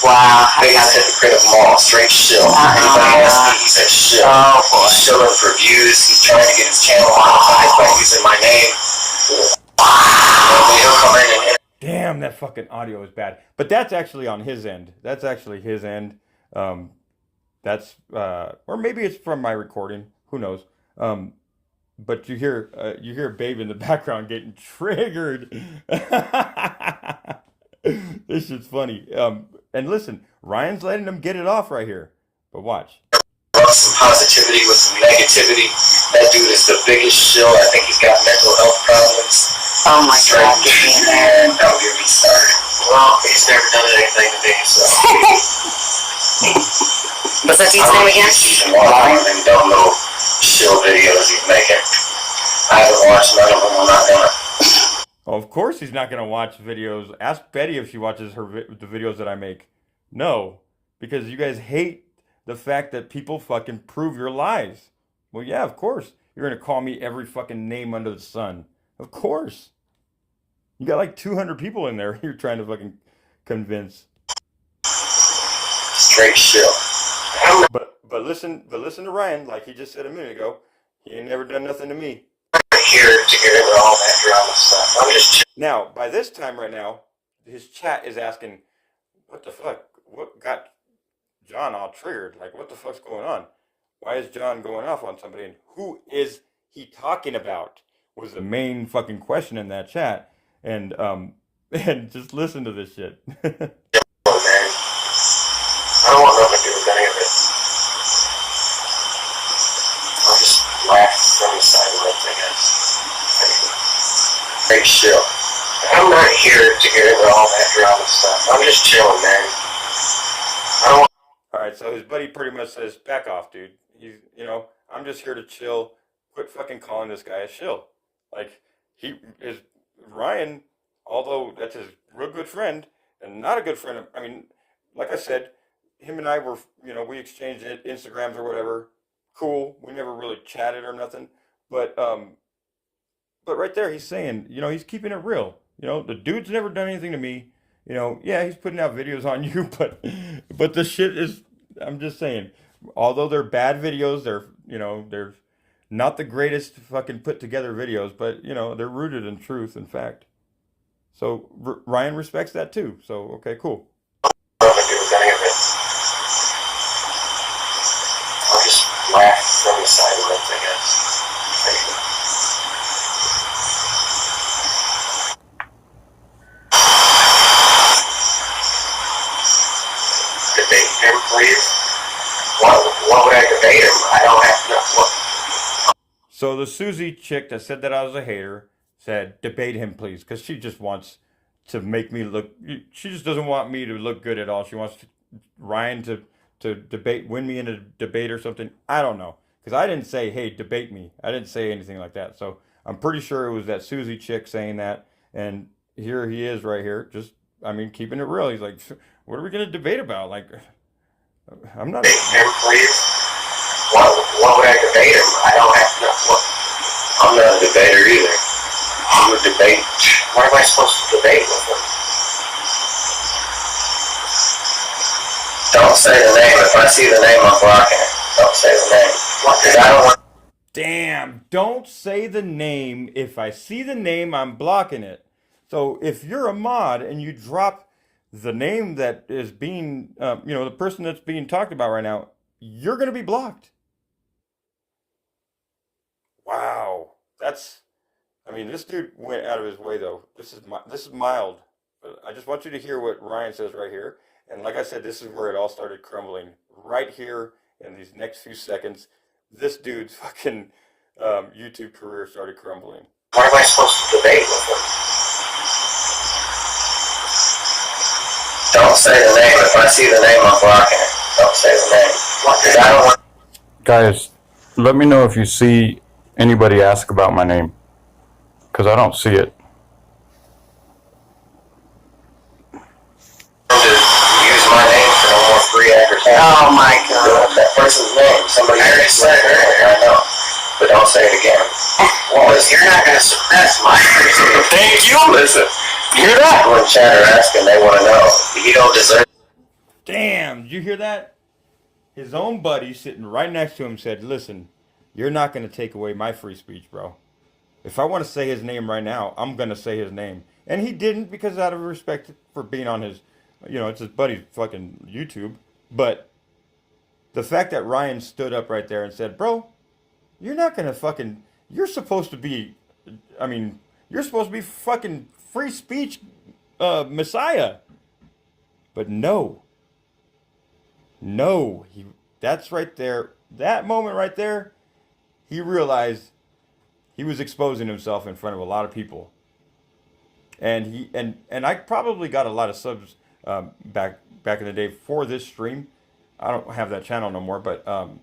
Wow. Biggest hypocrite of them all. Straight shill. Anybody asks me, he's a shill. He's shilling for views. He's trying to get his channel monetized by using my name. He'll come in and... Damn, that fucking audio is bad. But that's actually on his end. That's actually his end. Or maybe it's from my recording. Who knows? But you hear Babe in the background getting triggered. This shit's funny. And listen, Ryan's letting him get it off right here. But watch. Some positivity with some negativity. That dude is the biggest shill. I think he's got mental health problems. Oh my God, get me in there. Don't get me started. Well, he's never done anything to me, so. What's that dude's name again? Season 1 and don't know shill videos he's making. I haven't watched none of them. I'm not gonna. Well, of course he's not gonna watch videos. Ask Betty if she watches the videos that I make. No, because you guys hate the fact that people fucking prove your lies. Well, yeah, of course. You're going to call me every fucking name under the sun. Of course. You got like 200 people in there you're trying to fucking convince. Straight shill. But listen to Ryan, like he just said a minute ago. He ain't never done nothing to me. Here to get into all that drama stuff. I'm just now, by this time right now, his chat is asking, what the fuck? What got John all triggered? Like, what the fuck's going on? Why is John going off on somebody? And who is he talking about? Was the main fucking question in that chat. And just listen to this shit. Oh, man. I don't want nothing to do with any of it. I'll just laugh from the sidelines, I guess. Great shill. I'm not here to get into all that drama stuff. I'm just chilling, man. I don't want... Alright, so his buddy pretty much says, back off, dude. He's, I'm just here to chill. Quit fucking calling this guy a shill. Like, Ryan, although that's his real good friend, and not a good friend, I mean, like I said, him and I were, we exchanged Instagrams or whatever. Cool. We never really chatted or nothing. But right there, he's saying, he's keeping it real. You know, the dude's never done anything to me. You know, yeah, he's putting out videos on you, but the shit is, I'm just saying, although they're bad videos, they're not the greatest fucking put together videos, but they're rooted in truth and fact. So Ryan respects that too. So okay, cool. I'll just laugh from the sidelines, I guess. Debate him, please. What would I debate him? I don't have to. What? So the Susie chick that said that I was a hater said, debate him, please, because she just wants to make me look. She just doesn't want me to look good at all. She wants Ryan to debate, win me in a debate or something. I don't know, because I didn't say, hey, debate me. I didn't say anything like that. So I'm pretty sure it was that Susie chick saying that, and here he is right here, just keeping it real. He's like, what are we gonna debate about? Like, I'm not. Debate him, please. What would I debate him? I don't have to. What? I'm not a debater either. He would debate. What am I supposed to debate with him? Don't say the name. If I see the name, I'm blocking it. Don't say the name. Because I don't want. Damn, don't say the name. If I see the name, I'm blocking it. So if you're a mod and you drop the name that is being, the person that's being talked about right now, you're going to be blocked. Wow. This dude went out of his way though. This is mild. I just want you to hear what Ryan says right here. And like I said, this is where it all started crumbling. Right here in these next few seconds, this dude's fucking YouTube career started crumbling. What am I supposed to debate with him? Don't say the name. If I see the name, I'm blocking it. Don't say the name. Because I don't want. Guys, let me know if you see anybody ask about my name. Because I don't see it. To use my name for no more free advertising. Oh my god. That person's name. Somebody already said it earlier, I know. But don't say it again. Well, you're not going to suppress my Thank you. Listen. You hear that? When chat are asking, they want to know. You don't deserve. Damn, did you hear that? His own buddy sitting right next to him said, listen, you're not going to take away my free speech, bro. If I want to say his name right now, I'm going to say his name. And he didn't because out of respect for being on his, it's his buddy's fucking YouTube. But the fact that Ryan stood up right there and said, bro, you're not going to fucking, you're supposed to be fucking free speech messiah. But no, that's right there. That moment right there, he realized he was exposing himself in front of a lot of people. And I probably got a lot of subs back in the day for this stream. I don't have that channel no more, but and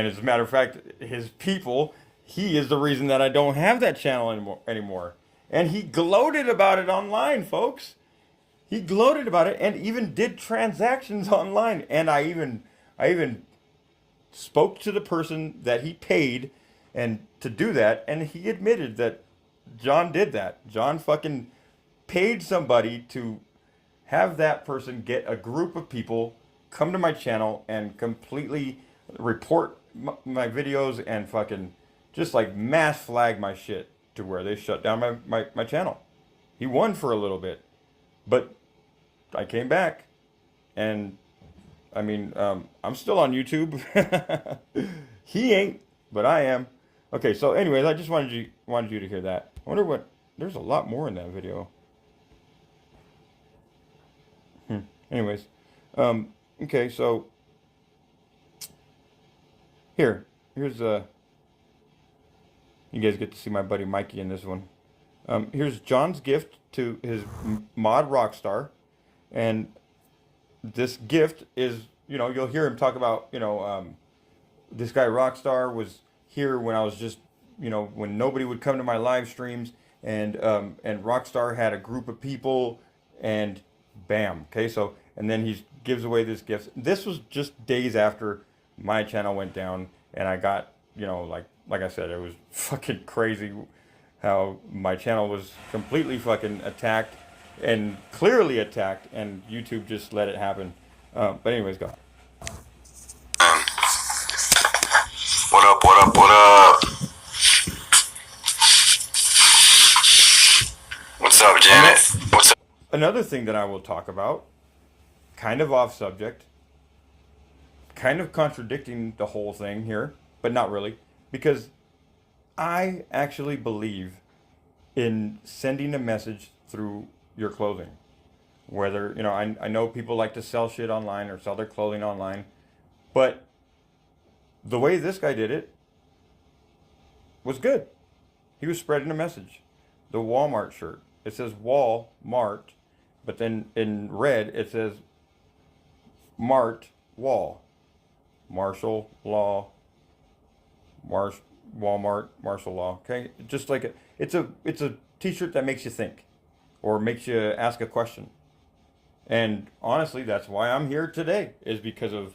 as a matter of fact, his people, he is the reason that I don't have that channel anymore. And he gloated about it online, folks. He gloated about it and even did transactions online. And I even spoke to the person that he paid and to do that, and he admitted that John did that. John fucking paid somebody to have that person get a group of people come to my channel and completely report my videos and fucking just like mass flag my shit to where they shut down my channel. He won for a little bit, but I came back, and I'm still on YouTube. He ain't, but I am. Okay, so anyways, I just wanted you to hear that. I wonder what, there's a lot more in that video. Anyways, okay, so here's you guys get to see my buddy Mikey in this one. Here's John's gift to his mod Rockstar, and this gift is, you'll hear him talk about, this guy Rockstar was here when I was just, when nobody would come to my live streams, and Rockstar had a group of people, and bam, okay, so, and then he gives away this gift. This was just days after my channel went down, and I got, like I said, it was fucking crazy. how my channel was completely fucking attacked and clearly attacked, and YouTube just let it happen. But anyways, go. What up, what up, what up? What's up, Janet? What's up? Another thing that I will talk about, kind of off subject, kind of contradicting the whole thing here, but not really, because I actually believe in sending a message through your clothing. Whether, I know people like to sell shit online or sell their clothing online, but the way this guy did it was good. He was spreading a message. The Walmart shirt, it says Walmart, but then in red it says Mart Wall. Martial law, Walmart, martial law. Okay, just like it's a T-shirt that makes you think, or makes you ask a question. And honestly, that's why I'm here today, is because of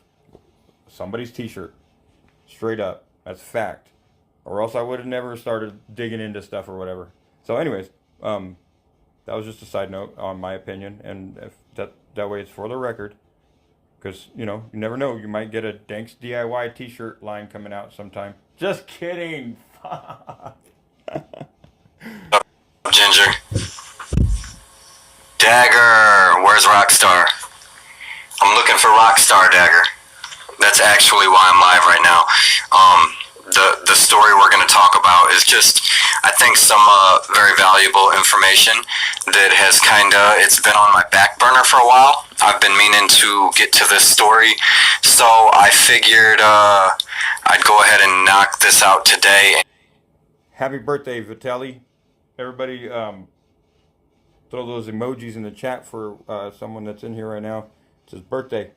somebody's T-shirt. Straight up, that's fact. Or else I would have never started digging into stuff or whatever. So, anyways, that was just a side note on my opinion, and if that way it's for the record. Because, you never know. You might get a Danks DIY T-shirt line coming out sometime. Just kidding. Ginger. Dagger, where's Rockstar? I'm looking for Rockstar, Dagger. That's actually why I'm live right now. The story we're going to talk about is just, I think, some very valuable information that has it's been on my back burner for a while. I've been meaning to get to this story, so I figured I'd go ahead and knock this out today. Happy birthday, Vitaly. Everybody, throw those emojis in the chat for someone that's in here right now. It's his birthday.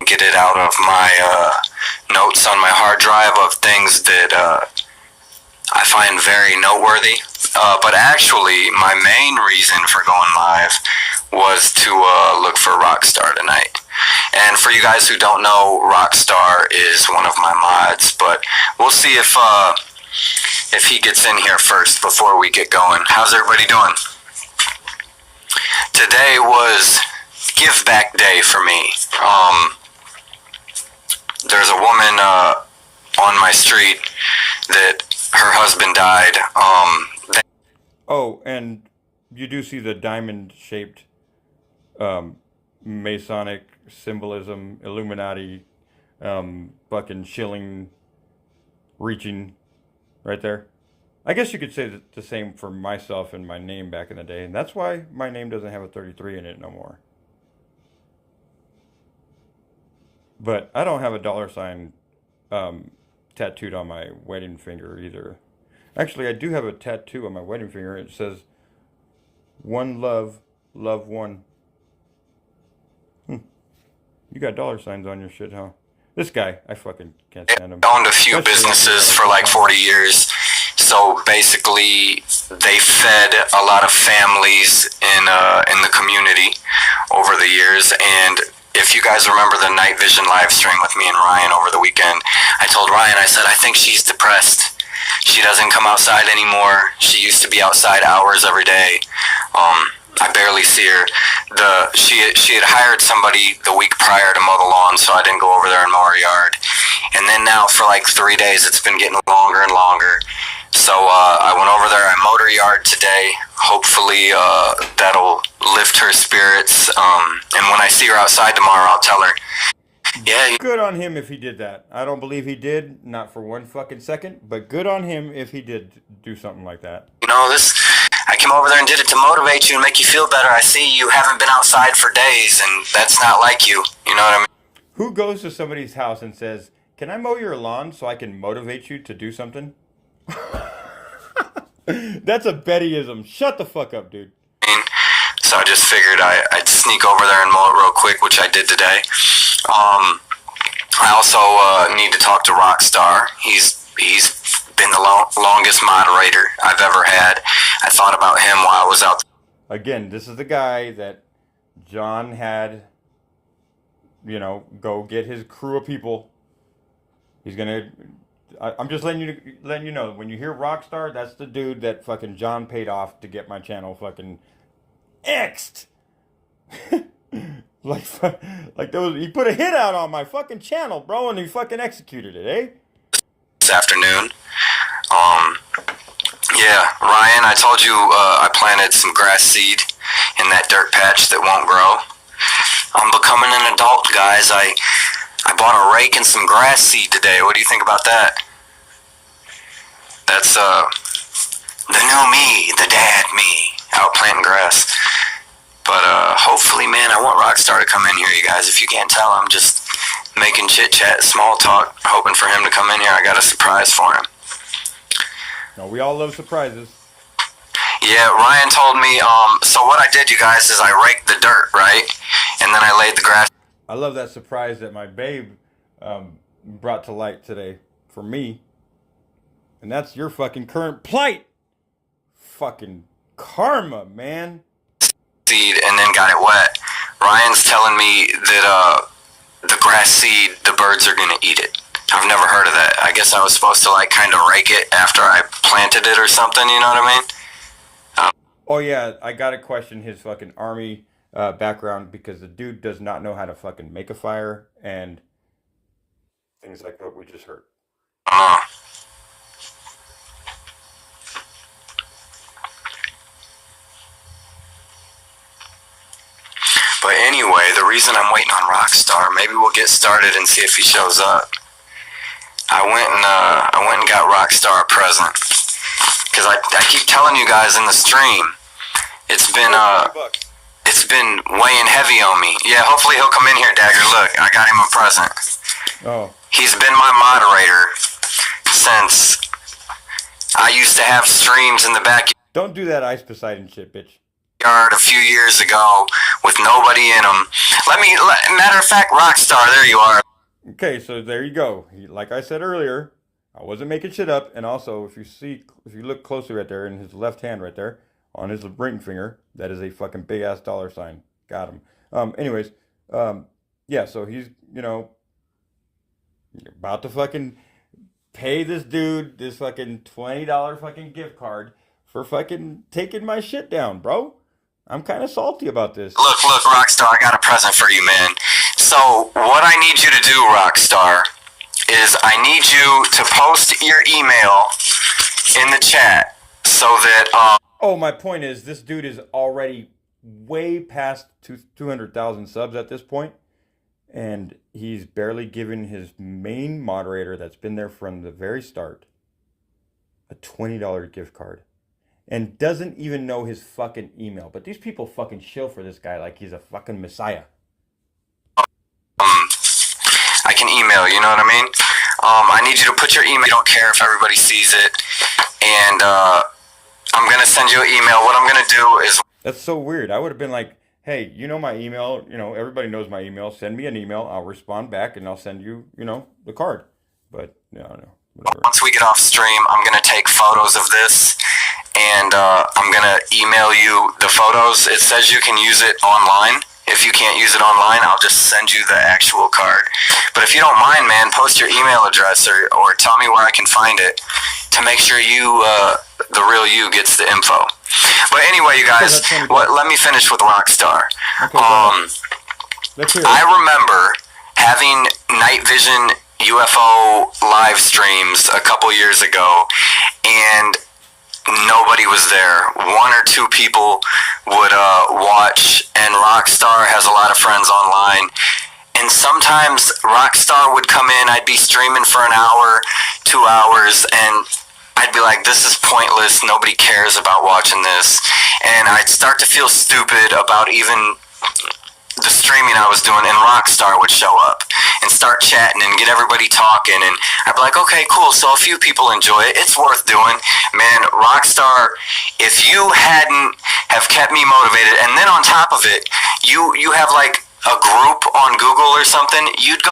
Get it out of my notes on my hard drive of things that I find very noteworthy. But actually, my main reason for going live was to look for Rockstar tonight. And for you guys who don't know, Rockstar is one of my mods, but we'll see if he gets in here first before we get going. How's everybody doing? Today was Give Back Day for me. There's a woman on my street that her husband died. Oh, and you do see the diamond-shaped Masonic symbolism, Illuminati, fucking shilling reaching right there. I guess you could say the same for myself and my name back in the day, and that's why my name doesn't have a 33 in it no more. But I don't have a $sign tattooed on my wedding finger either. Actually, I do have a tattoo on my wedding finger. It says, "One love, love one." You got $signs on your shit, huh? This guy, I fucking can't stand him. Owned a few businesses for like 40 years. So basically, they fed a lot of families in the community over the years. And if you guys remember the night vision live stream with me and Ryan over the weekend, I told Ryan, I said, I think she's depressed. She doesn't come outside anymore. She used to be outside hours every day. I barely see her. She had hired somebody the week prior to mow the lawn, so I didn't go over there and mow her yard. And then now for like 3 days, it's been getting longer and longer. So I went over there. I mowed her yard today. Hopefully that'll lift her spirits. And when I see her outside tomorrow, I'll tell her. Yeah. Good on him if he did that. I don't believe he did, not for one fucking second, but good on him if he did do something like that. I came over there and did it to motivate you and make you feel better. I see you haven't been outside for days, and that's not like you. You know what I mean? Who goes to somebody's house and says, "Can I mow your lawn so I can motivate you to do something?" That's a Bettyism. Shut the fuck up, dude. So I just figured I'd sneak over there and mow it real quick, which I did today. I also need to talk to Rockstar. He's been the longest moderator I've ever had. I thought about him while I was out. Again, this is the guy that John had, go get his crew of people. He's going to I'm just letting you know. When you hear Rockstar, that's the dude that fucking John paid off to get my channel fucking X'd. like, like there was, he put a hit out on my fucking channel, bro, and he fucking executed it, eh? This afternoon. Yeah, Ryan, I told you I planted some grass seed in that dirt patch that won't grow. I'm becoming an adult, guys. I bought a rake and some grass seed today. What do you think about that? That's the new me, the dad me, out planting grass. But hopefully, man, I want Rockstar to come in here, you guys. If you can't tell, I'm just making chit chat, small talk, hoping for him to come in here. I got a surprise for him. No, we all love surprises. Yeah, Ryan told me, so what I did, you guys, is I raked the dirt, right? And then I laid the grass. I love that surprise that my babe brought to light today for me. And that's your fucking current plight. Fucking karma, man. Seed and then got it wet. Ryan's telling me that the grass seed, the birds are gonna eat it. I've never heard of that. I guess I was supposed to like kind of rake it after I planted it or something, you know what I mean? Oh yeah, I gotta question his fucking army background because the dude does not know how to fucking make a fire and things like what we just heard. But anyway, the reason I'm waiting on Rockstar, maybe we'll get started and see if he shows up. I went and got Rockstar a present because I keep telling you guys in the stream, it's been weighing heavy on me. Yeah, hopefully he'll come in here, Dagger. Look, I got him a present. Oh. He's been my moderator since I used to have streams in the backyard. Don't do that Ice Poseidon shit, bitch. A few years ago with nobody in them. Matter of fact, Rockstar, there you are. Okay, so there you go. Like I said earlier, I wasn't making shit up. And also, if you look closely right there in his left hand right there, on his ring finger, that is a fucking big ass dollar sign. Got him. Anyways, yeah, so he's, about to fucking pay this dude this fucking $20 fucking gift card for fucking taking my shit down, bro. I'm kind of salty about this. Look, Rockstar, I got a present for you, man. So, what I need you to do, Rockstar, is I need you to post your email in the chat so that, Oh, my point is, this dude is already way past 200,000 subs at this point, and he's barely given his main moderator that's been there from the very start a $20 gift card. And doesn't even know his fucking email. But these people fucking shill for this guy like he's a fucking messiah. I can email, you know what I mean? I need you to put your email. I don't care if everybody sees it. And I'm going to send you an email. What I'm going to do is... That's so weird. I would have been like, hey, you know my email. Everybody knows my email. Send me an email. I'll respond back and I'll send you, the card. But, no, whatever. Once we get off stream, I'm going to take photos of this. And I'm going to email you the photos. It says you can use it online. If you can't use it online, I'll just send you the actual card. But if you don't mind, man, post your email address or tell me where I can find it to make sure you, the real you, gets the info. But anyway, you guys, let me finish with Rockstar. Okay, let's hear it. I remember having night vision UFO live streams a couple years ago, and nobody was there. One or two people would watch, and Rockstar has a lot of friends online. And sometimes Rockstar would come in, I'd be streaming for an hour, 2 hours, and I'd be like, this is pointless, nobody cares about watching this. And I'd start to feel stupid about even the streaming I was doing, and Rockstar would show up and start chatting and get everybody talking, and I'd be like, okay, cool, so a few people enjoy it, it's worth doing. Man, Rockstar, if you hadn't have kept me motivated, and then on top of it, you have like a group on Google or something, you'd go...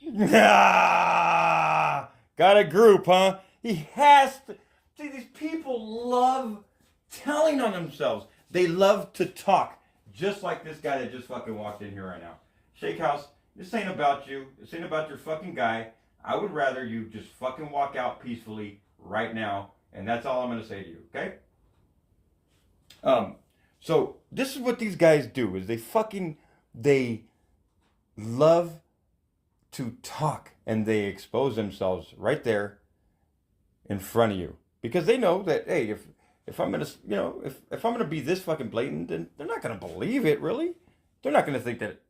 Got a group, huh? He has to... See, these people love telling on themselves. They love to talk. Just like this guy that just fucking walked in here right now. Shake House, this ain't about you. This ain't about your fucking guy. I would rather you just fucking walk out peacefully right now, and that's all I'm gonna say to you, okay? So this is what these guys do: is they love to talk, and they expose themselves right there in front of you because they know that, hey, if I'm gonna, if I'm gonna be this fucking blatant, then they're not gonna believe it. Really, they're not gonna think that.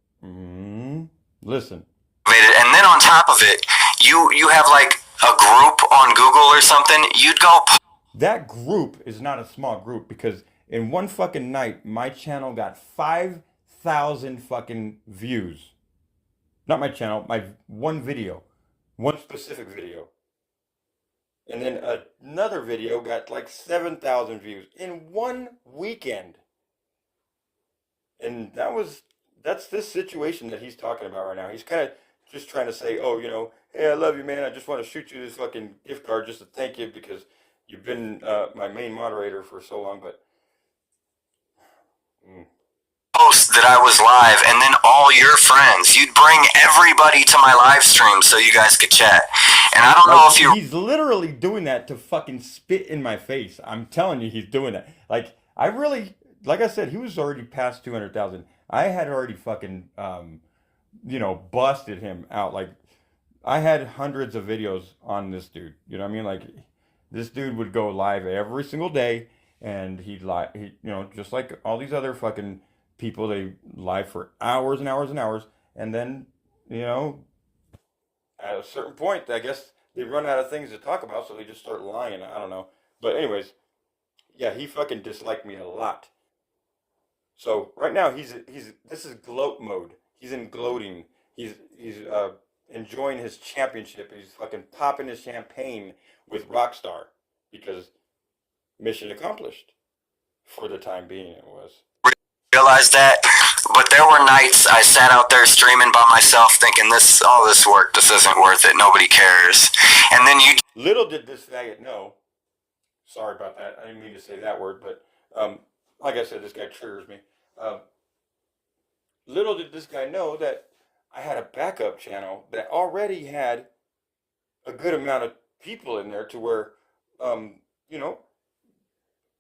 Listen. And then on top of it, you have like a group on Google or something. You'd go. That group is not a small group because in one fucking night, my channel got 5,000 fucking views. Not my channel, my one video, one specific video. And then another video got like 7,000 views in one weekend. And that's this situation that he's talking about right now. He's kind of just trying to say, oh, hey, I love you, man. I just want to shoot you this fucking gift card just to thank you because you've been my main moderator for so long. But Post that I was live, and then all your friends. You'd bring everybody to my live stream so you guys could chat. And I don't know if you. He's literally doing that to fucking spit in my face. I'm telling you, he's doing that. Like I said, he was already past 200,000. I had already fucking, busted him out. Like, I had hundreds of videos on this dude. You know what I mean? Like, this dude would go live every single day, and he'd just like all these other fucking people, they live for hours and hours and hours, and then, at a certain point, I guess they run out of things to talk about, so they just start lying. I don't know. But anyways, yeah, he fucking disliked me a lot. So right now this is gloat mode. He's in gloating. He's enjoying his championship. He's fucking popping his champagne with Rockstar because mission accomplished for the time being. It was. Realize that, but there were nights I sat out there streaming by myself thinking all this work, this isn't worth it, nobody cares. And then little did this faggot know, sorry about that, I didn't mean to say that word, but like I said, this guy triggers me. Little did this guy know that I had a backup channel that already had a good amount of people in there to where,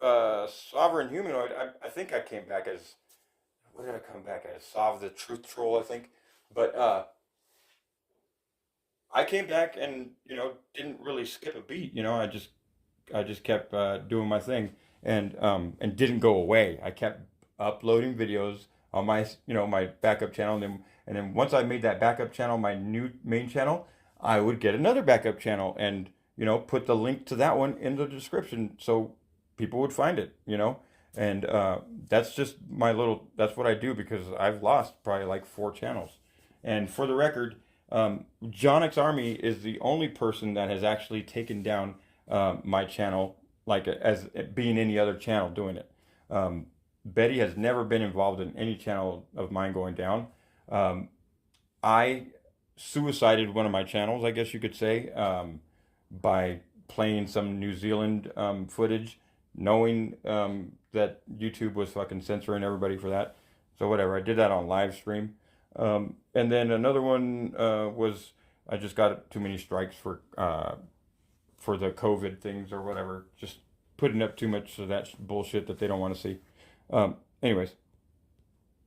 Sovereign Humanoid, I think I came back as, what did I come back as? Sov the Truth Troll, I think. But I came back and, didn't really skip a beat. I just kept doing my thing and didn't go away. I kept uploading videos on my, my backup channel. And then once I made that backup channel my new main channel, I would get another backup channel and, put the link to that one in the description so people would find it, and that's just that's what I do because I've lost probably like 4 channels. And for the record, JonExArmy is the only person that has actually taken down my channel, like as being any other channel doing it. Betty has never been involved in any channel of mine going down. I suicided one of my channels, I guess you could say, by playing some New Zealand footage, knowing that YouTube was fucking censoring everybody for that. So whatever, I did that on live stream. And then another one was I just got too many strikes for the COVID things or whatever, just putting up too much of that bullshit that they don't want to see. Anyways.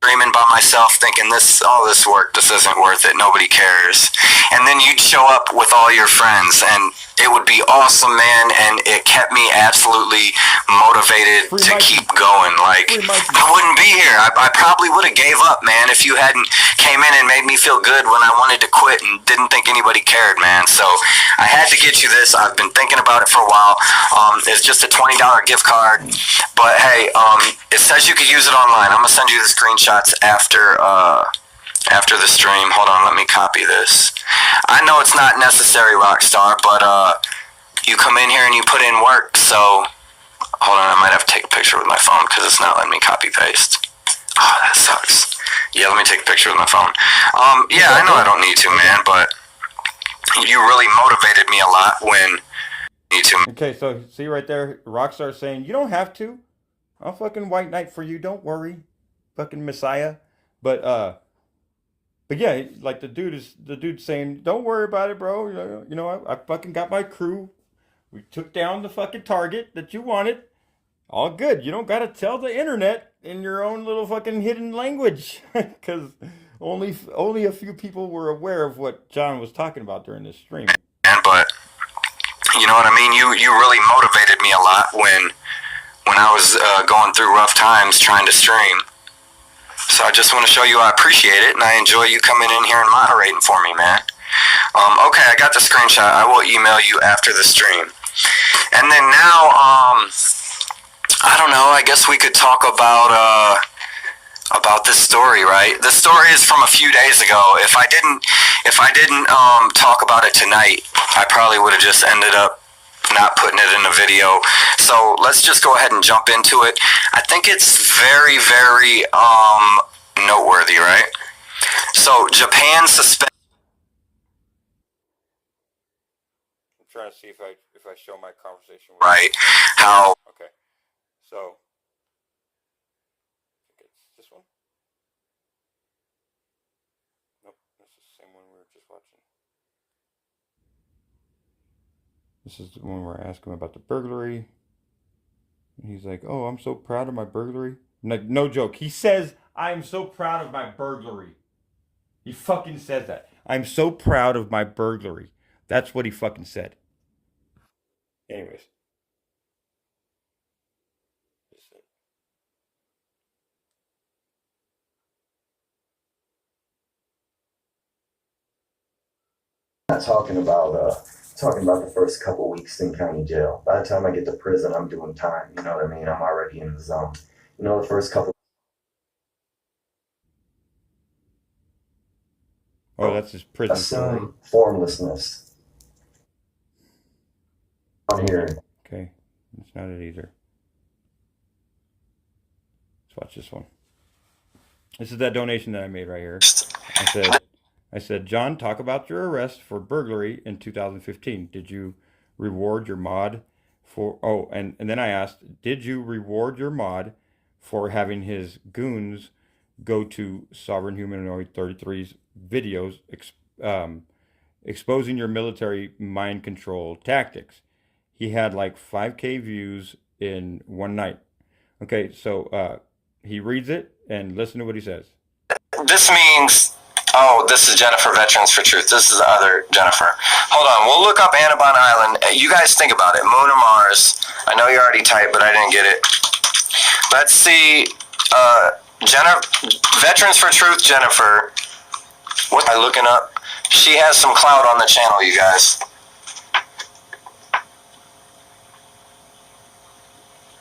Dreaming by myself thinking all this work, this isn't worth it, nobody cares. And then you'd show up with all your friends and it would be awesome, man, and it kept me absolutely motivated to keep going. Like, I wouldn't be here. I probably would have gave up, man, if you hadn't came in and made me feel good when I wanted to quit and didn't think anybody cared, man. So I had to get you this. I've been thinking about it for a while. It's just a $20 gift card, but hey, it says you could use it online. I'm gonna send you the screenshots after the stream. Hold on, let me copy this. I know it's not necessary, Rockstar, but you come in here and you put in work, so hold on, I might have to take a picture with my phone because it's not letting me copy paste. Oh, that sucks. Yeah, let me take a picture with my phone. Yeah, I know I don't need to, man, but you really motivated me a lot when you need to. Okay, so see right there, Rockstar saying, you don't have to. I'll fucking white knight for you, don't worry. Fucking Messiah. But But yeah, like the dude saying, "Don't worry about it, bro. I fucking got my crew. We took down the fucking target that you wanted. All good. You don't gotta tell the internet in your own little fucking hidden language, because only a few people were aware of what John was talking about during this stream." But you know what I mean. You really motivated me a lot when I was going through rough times trying to stream. So I just want to show you I appreciate it, and I enjoy you coming in here and moderating for me, man. Okay, I got the screenshot. I will email you after the stream. And then now, I don't know. I guess we could talk about this story, right? The story is from a few days ago. If I didn't talk about it tonight, I probably would have just ended up not putting it in a video. So let's just go ahead and jump into it. I think it's very, very noteworthy, right? So Japan suspended. I'm trying to see if I show my conversation Right. How? Okay. So I think it's this one. Nope, that's the same one we were just watching. This is the one where I ask him about the burglary. And he's like, "Oh, I'm so proud of my burglary." Like, no joke. He says, "I'm so proud of my burglary." He fucking says that. "I'm so proud of my burglary." That's what he fucking said. Anyways. Not talking about the first couple weeks in county jail. By the time I get to prison, I'm doing time. You know what I mean? I'm already in the zone. You know, the first couple. Oh, that's his prison story. Assume formlessness. On here. Okay, that's not it either. Let's watch this one. This is that donation that I made right here. I said, "John, talk about your arrest for burglary in 2015. Did you reward your mod for?" Oh, and then I asked, "Did you reward your mod for having his goons go to Sovereign Humanoid 33's videos exposing your military mind control tactics?" He had like 5K views in one night. Okay, so he reads it and listen to what he says. This means, oh, this is Jennifer, Veterans for Truth. This is the other Jennifer. Hold on, we'll look up Annabon Island. You guys think about it. Moon or Mars. I know you're already tight, but I didn't get it. Let's see. Veterans for Truth, Jennifer. What am I looking up? She has some clout on the channel, you guys.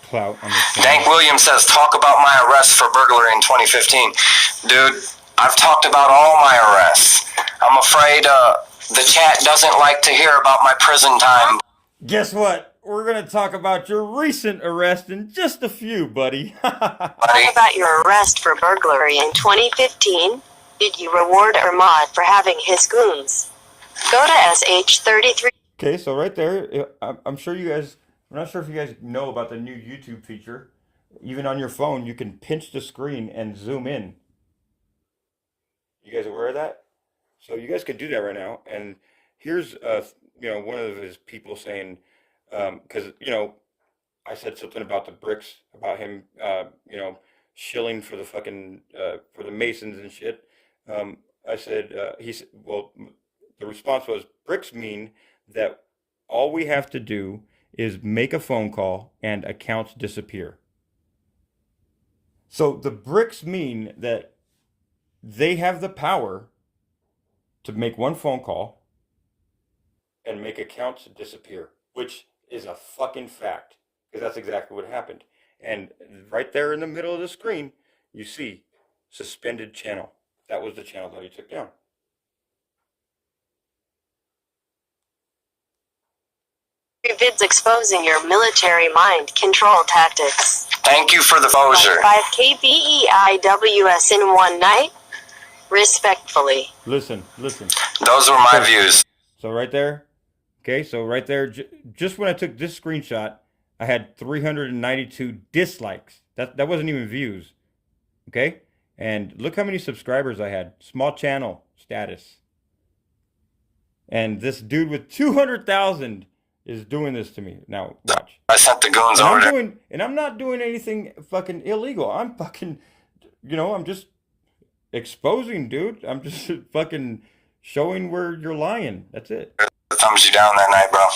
Clout on the channel. Dank Williams says, talk about my arrest for burglary in 2015. Dude, I've talked about all my arrests. I'm afraid the chat doesn't like to hear about my prison time. Guess what? We're going to talk about your recent arrest in just a few, buddy. Talk about your arrest for burglary in 2015. Did you reward or mod for having his goons? Go to SH33. Okay, so right there, I'm sure you guys, I'm not sure if you guys know about the new YouTube feature. Even on your phone, you can pinch the screen and zoom in. You guys aware of that? So you guys can do that right now. And here's, one of his people saying, because, I said something about the bricks, about him, shilling for the fucking, for the Masons and shit. I said, the response was, bricks mean that all we have to do is make a phone call and accounts disappear. So the bricks mean that they have the power to make one phone call and make accounts disappear, which is a fucking fact, because that's exactly what happened. And right there in the middle of the screen, you see suspended channel. That was the channel that he took down. Vids exposing your military mind control tactics. Thank you for the exposure. 5K BEIWS in one night. Respectfully. Listen. Those were my views. So right there, okay, so right there, just when I took this screenshot, I had 392 dislikes. That wasn't even views, okay? And look how many subscribers I had. Small channel status. And this dude with 200,000 is doing this to me. Now, watch. I sent the goons And over I'm there. doing, and I'm not doing anything fucking illegal. I'm fucking, I'm just exposing, dude. I'm just fucking showing where you're lying. That's it. Thumbs you down that night, bro.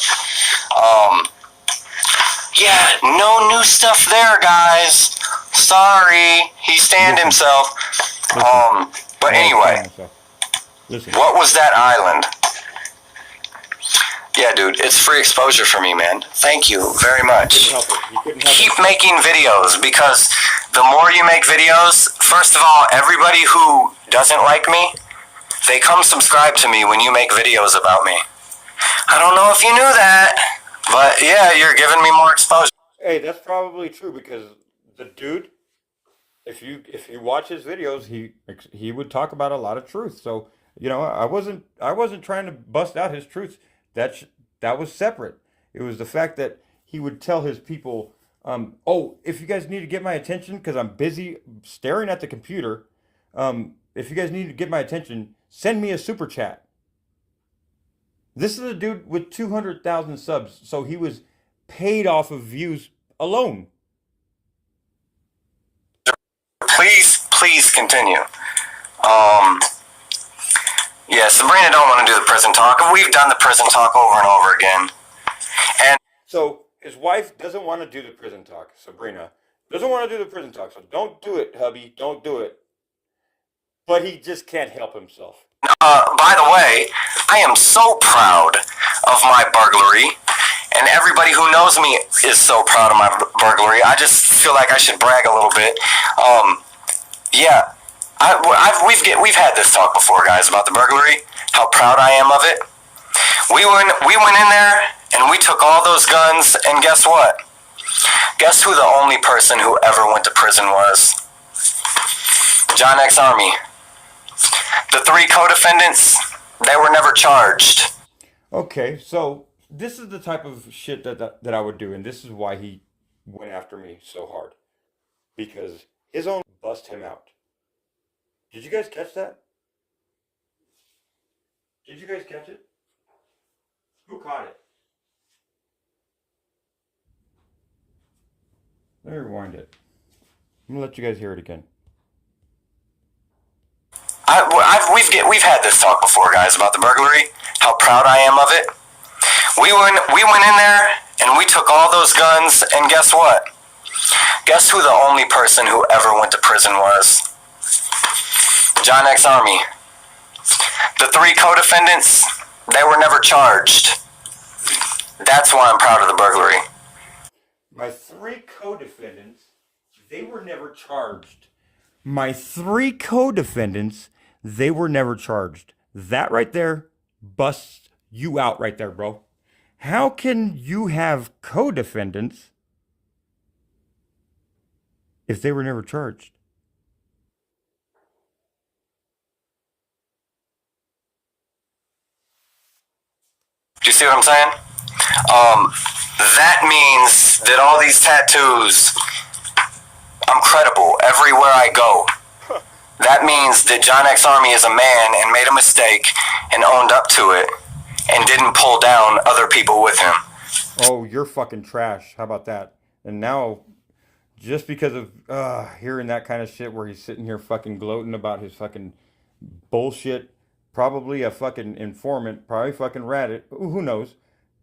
Yeah, no new stuff there, guys. Sorry, he stand himself. But anyway, Listen. what was that island? Yeah, dude, it's free exposure for me, man. Thank you very much. Keep making videos, because the more you make videos, first of all, everybody who doesn't like me, they come subscribe to me when you make videos about me. I don't know if you knew that, but yeah, you're giving me more exposure. Hey, that's probably true, because the dude, if you watch his videos, he would talk about a lot of truth. So, I wasn't trying to bust out his truth. That was separate. It was the fact that he would tell his people, oh, if you guys need to get my attention because I'm busy staring at the computer, if you guys need to get my attention, send me a super chat. This is a dude with 200,000 subs, so he was paid off of views alone. Please continue. Yeah, Sabrina don't want to do the prison talk. We've done the prison talk over and over again. And so his wife doesn't want to do the prison talk. Sabrina doesn't want to do the prison talk. So don't do it, hubby. Don't do it. But he just can't help himself. By the way, I am so proud of my burglary. And everybody who knows me is so proud of my burglary. I just feel like I should brag a little bit. Yeah. We've had this talk before, guys, about the burglary. How proud I am of it. We went in there and we took all those guns, and guess what? Guess who the only person who ever went to prison was? JonExArmy. The 3 co-defendants, they were never charged. Okay, so this is the type of shit that I would do, and this is why he went after me so hard, because his own bust him out. Did you guys catch that? Did you guys catch it? Who caught it? Let me rewind it. I'm gonna let you guys hear it again. We've had this talk before, guys, about the burglary. How proud I am of it. We went in there and we took all those guns, and guess what? Guess who the only person who ever went to prison was? JonExArmy. The 3 co-defendants, they were never charged. That's why I'm proud of the burglary. My 3 co-defendants, they were never charged. My 3 co-defendants, they were never charged. That right there busts you out right there, bro. How can you have co-defendants if they were never charged? Do you see what I'm saying? That means that all these tattoos, I'm credible everywhere I go. That means that JonExArmy is a man and made a mistake and owned up to it and didn't pull down other people with him. Oh, you're fucking trash. How about that? And now, just because of hearing that kind of shit where he's sitting here fucking gloating about his fucking bullshit, probably a fucking informant, probably fucking ratted, who knows,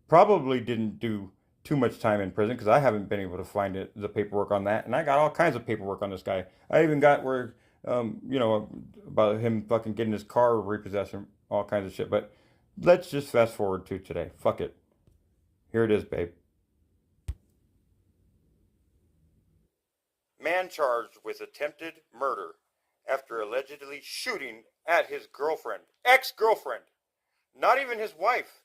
probably didn't do too much time in prison, because I haven't been able to find the paperwork on that, and I got all kinds of paperwork on this guy. I even got where, about him fucking getting his car repossessed and all kinds of shit, but let's just fast forward to today. Fuck it. Here it is, babe. Man charged with attempted murder after allegedly shooting at his girlfriend. Ex-girlfriend. Not even his wife.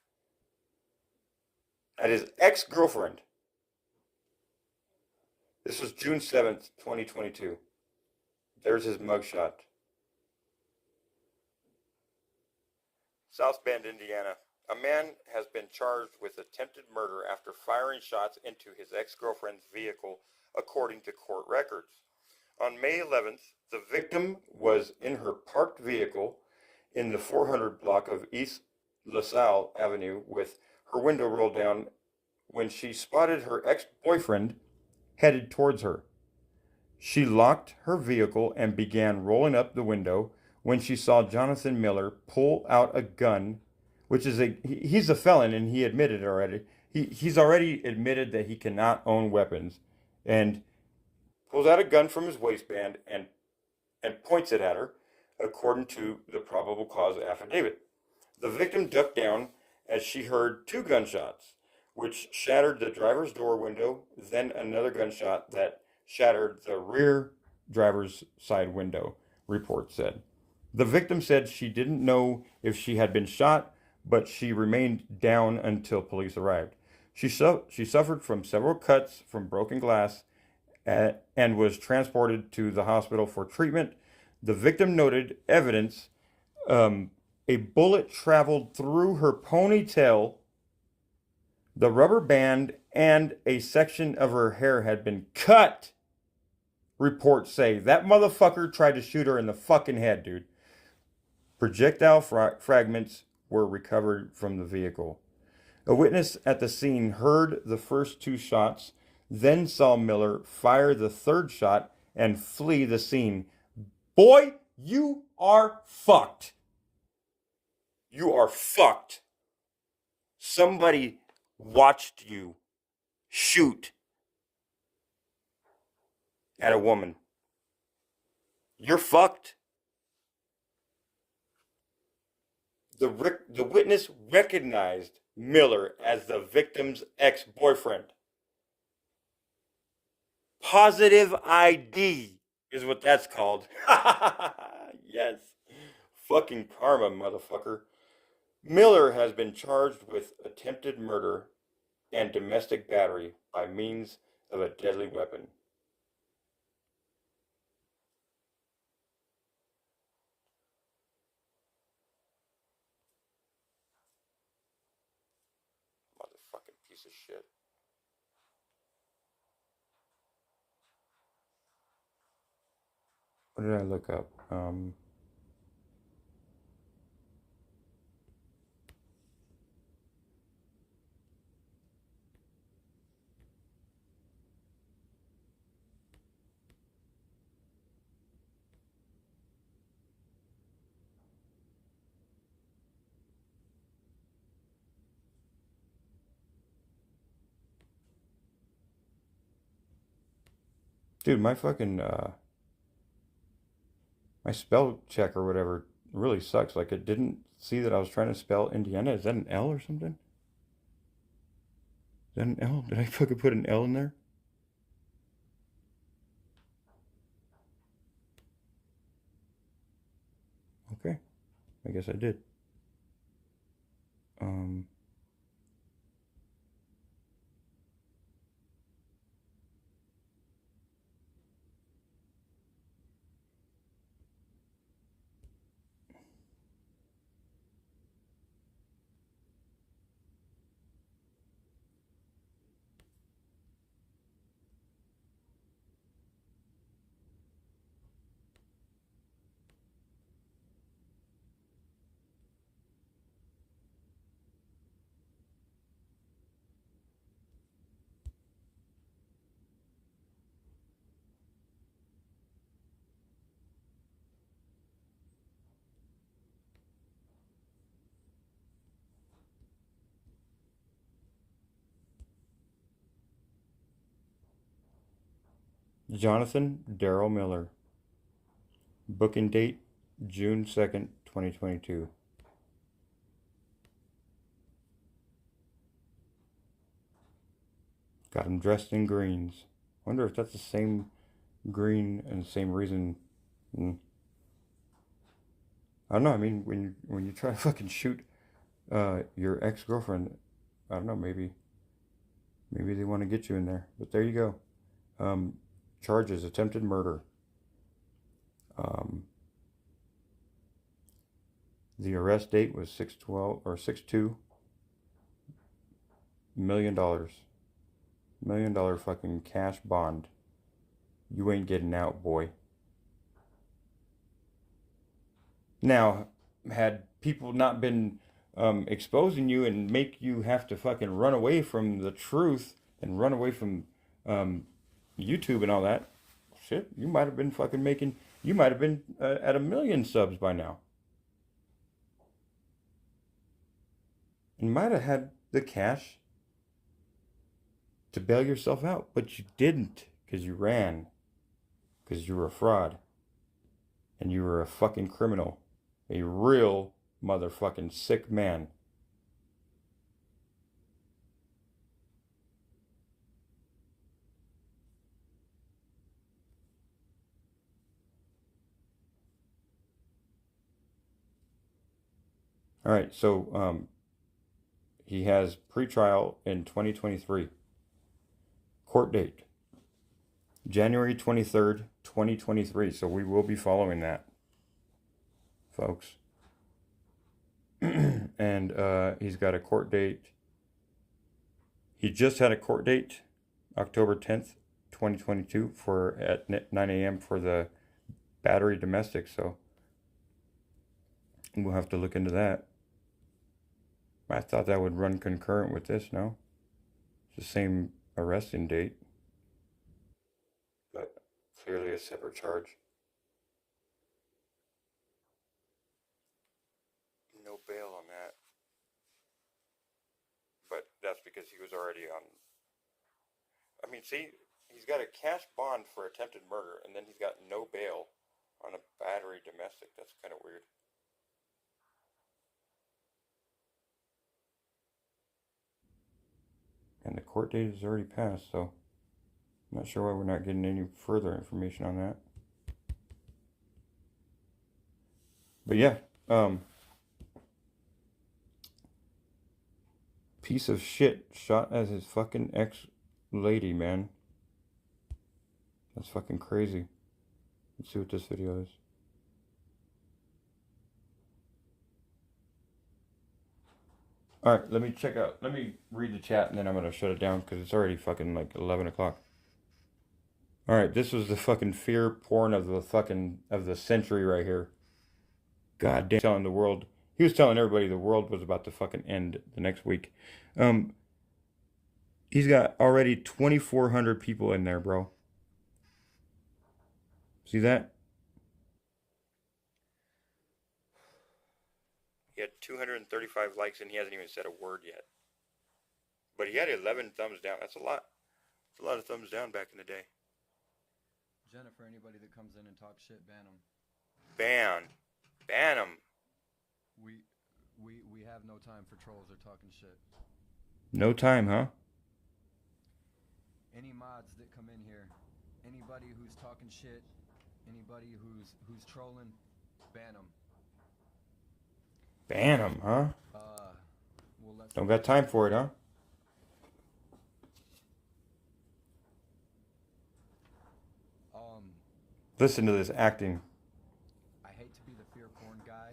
At his ex-girlfriend. This was June 7th, 2022. There's his mugshot. South Bend, Indiana. A man has been charged with attempted murder after firing shots into his ex-girlfriend's vehicle, according to court records. On May 11th, the victim was in her parked vehicle in the 400 block of East LaSalle Avenue with her window rolled down when she spotted her ex-boyfriend headed towards her. She locked her vehicle and began rolling up the window when she saw Jonathan Miller pull out a gun, which is he's a felon and he admitted it already. He's already admitted that he cannot own weapons, and pulls out a gun from his waistband and points it at her, according to the probable cause affidavit. The victim ducked down as she heard two gunshots, which shattered the driver's door window, then another gunshot that shattered the rear driver's side window, reports said. The victim said she didn't know if she had been shot, but she remained down until police arrived. She suffered from several cuts from broken glass and was transported to the hospital for treatment. The victim noted evidence a bullet traveled through her ponytail, the rubber band, and a section of her hair had been cut. Reports say that motherfucker tried to shoot her in the fucking head, dude. Projectile fragments were recovered from the vehicle. A witness at the scene heard the first two shots, then saw Miller fire the third shot and flee the scene. Boy, you are fucked. You are fucked. Somebody watched you shoot at a woman. You're fucked. The witness recognized Miller as the victim's ex-boyfriend. Positive ID is what that's called. Yes. Fucking karma, motherfucker. Miller has been charged with attempted murder and domestic battery by means of a deadly weapon. Motherfucking piece of shit. What did I look up? Dude, my fucking my spell check or whatever really sucks. Like, it didn't see that I was trying to spell Indiana. Is that an L or something? Is that an L? Did I fucking put an L in there? Okay, I guess I did. Jonathan Daryl Miller. Booking date June 2nd, 2022. Got him dressed in greens. Wonder if that's the same green and the same reason. I don't know. I mean, when you try to fucking shoot your ex-girlfriend, I don't know. Maybe they want to get you in there. But there you go. Charges: attempted murder. The arrest date was 6/12 or 6/2. $1 million. $1 million fucking cash bond. You ain't getting out, boy. Now, had people not been exposing you and make you have to fucking run away from the truth and run away from YouTube and all that, shit, you might have been fucking making, you might have been at 1 million subs by now. And might have had the cash to bail yourself out, but you didn't because you ran, because you were a fraud and you were a fucking criminal, a real motherfucking sick man. All right, so he has pretrial in 2023. Court date, January 23rd, 2023. So we will be following that, folks. And he's got a court date. He just had a court date, October 10th, 2022, for at 9 a.m. for the battery domestic. So we'll have to look into that. I thought that would run concurrent with this, no? It's the same arresting date, but clearly a separate charge. No bail on that. But that's because he was already on. I mean, see, he's got a cash bond for attempted murder, and then he's got no bail on a battery domestic. That's kind of weird. And the court date is already passed, so I'm not sure why we're not getting any further information on that. But yeah, piece of shit shot at his fucking ex-lady, man. That's fucking crazy. Let's see what this video is. Alright, let me read the chat and then I'm gonna shut it down because it's already fucking like 11 o'clock. Alright, this was the fucking fear porn of the century right here. God damn, telling the world, he was telling everybody the world was about to fucking end the next week. He's got already 2,400 people in there, bro. See that? He had 235 likes and he hasn't even said a word yet. But he had 11 thumbs down. That's a lot. That's a lot of thumbs down back in the day. Jennifer, anybody that comes in and talks shit, ban them. Ban them. We have no time for trolls or talking shit. No time, huh? Any mods that come in here, anybody who's talking shit, anybody who's trolling, ban them. Ban them, huh? We'll Don't got time for it, huh? Listen to this acting. I hate to be the fear porn guy.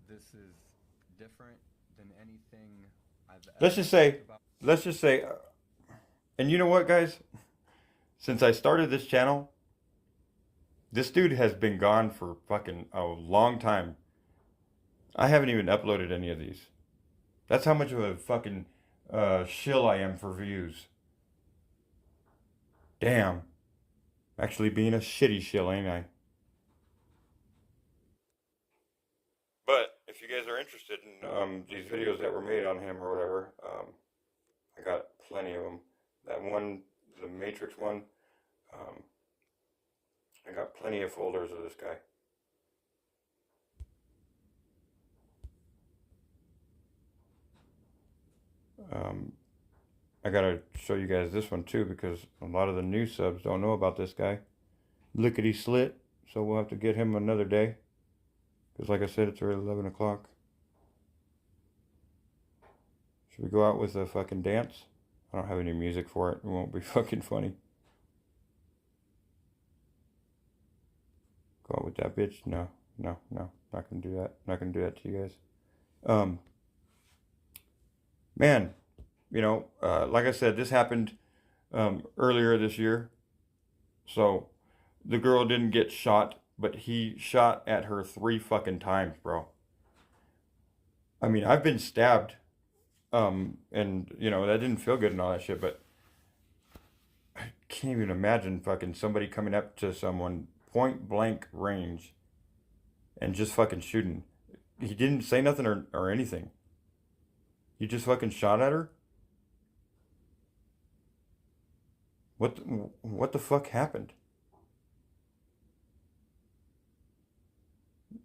This is different than anything I've ever Let's just say, and you know what, guys? Since I started this channel, this dude has been gone for fucking a long time. I haven't even uploaded any of these. That's how much of a fucking shill I am for views. Damn. Actually being a shitty shill, ain't I? But if you guys are interested in these videos that were made on him or whatever, I got plenty of them. That one, the Matrix one, I got plenty of folders of this guy. I gotta show you guys this one too because a lot of the new subs don't know about this guy. Lickety Slit, so we'll have to get him another day. Because like I said, it's already 11 o'clock. Should we go out with a fucking dance? I don't have any music for it. It won't be fucking funny. Go out with that bitch? No. Not gonna do that. Not gonna do that to you guys. Man, you know, like I said, this happened earlier this year. So the girl didn't get shot, but he shot at her 3 fucking times, bro. I mean, I've been stabbed, and you know that didn't feel good and all that shit, but I can't even imagine fucking somebody coming up to someone point blank range and just fucking shooting. He didn't say nothing or anything. He just fucking shot at her. What the fuck happened?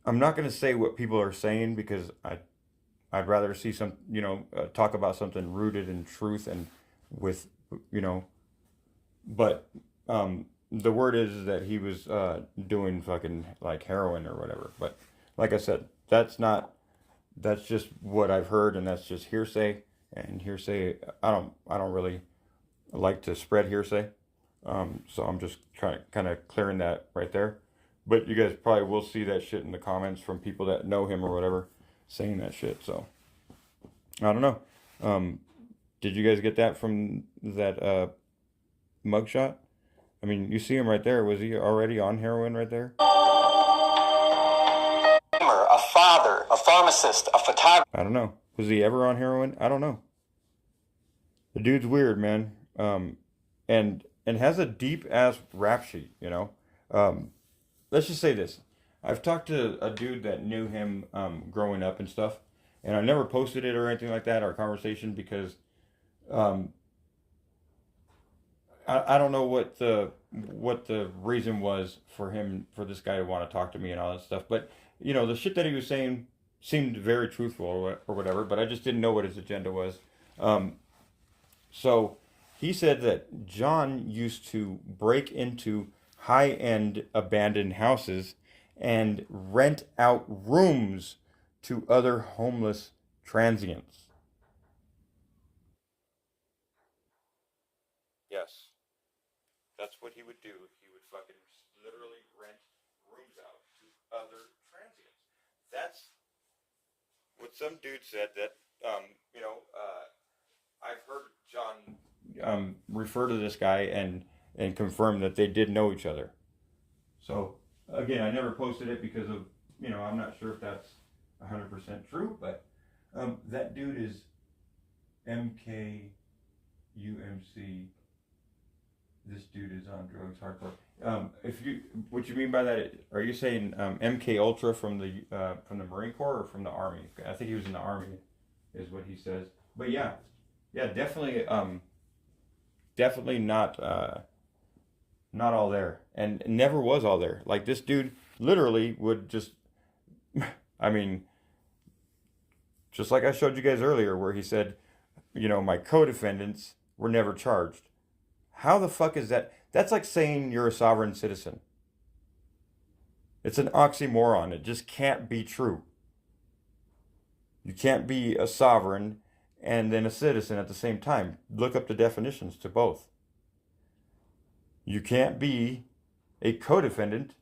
I'm not gonna say what people are saying because I'd rather see some, you know, talk about something rooted in truth and with, you know, but the word is that he was doing fucking like heroin or whatever. But like I said, that's just what I've heard, and that's just hearsay. And hearsay, I don't really like to spread hearsay. So I'm just kind of clearing that right there. But you guys probably will see that shit in the comments from people that know him or whatever saying that shit. So I don't know. Did you guys get that from that mugshot? I mean, you see him right there. Was he already on heroin right there? A father, a pharmacist, a photographer. I don't know. Was he ever on heroin? I don't know. The dude's weird, man. And has a deep ass rap sheet, you know. Let's just say this. I've talked to a dude that knew him growing up and stuff, and I never posted it or anything like that, our conversation, because I don't know what the reason was for this guy to want to talk to me and all that stuff. But you know, the shit that he was saying seemed very truthful or whatever. But I just didn't know what his agenda was. So he said that John used to break into high-end abandoned houses and rent out rooms to other homeless transients. Yes. That's what he would do. He would fucking literally rent rooms out to other transients. That's what some dude said that, you know, I've heard John refer to this guy and confirm that they did know each other. So, again, I never posted it because of, you know, I'm not sure if that's 100% true, but that dude is MKUMC. This dude is on drugs hardcore. What you mean by that? Are you saying MK Ultra from the Marine Corps or from the Army? I think he was in the Army, is what he says. But yeah, definitely, definitely not all there, and never was all there. Like this dude literally would just, I mean, just like I showed you guys earlier, where he said, you know, my co-defendants were never charged. How the fuck is that? That's like saying you're a sovereign citizen. It's an oxymoron. It just can't be true. You can't be a sovereign and then a citizen at the same time. Look up the definitions to both. You can't be a co-defendant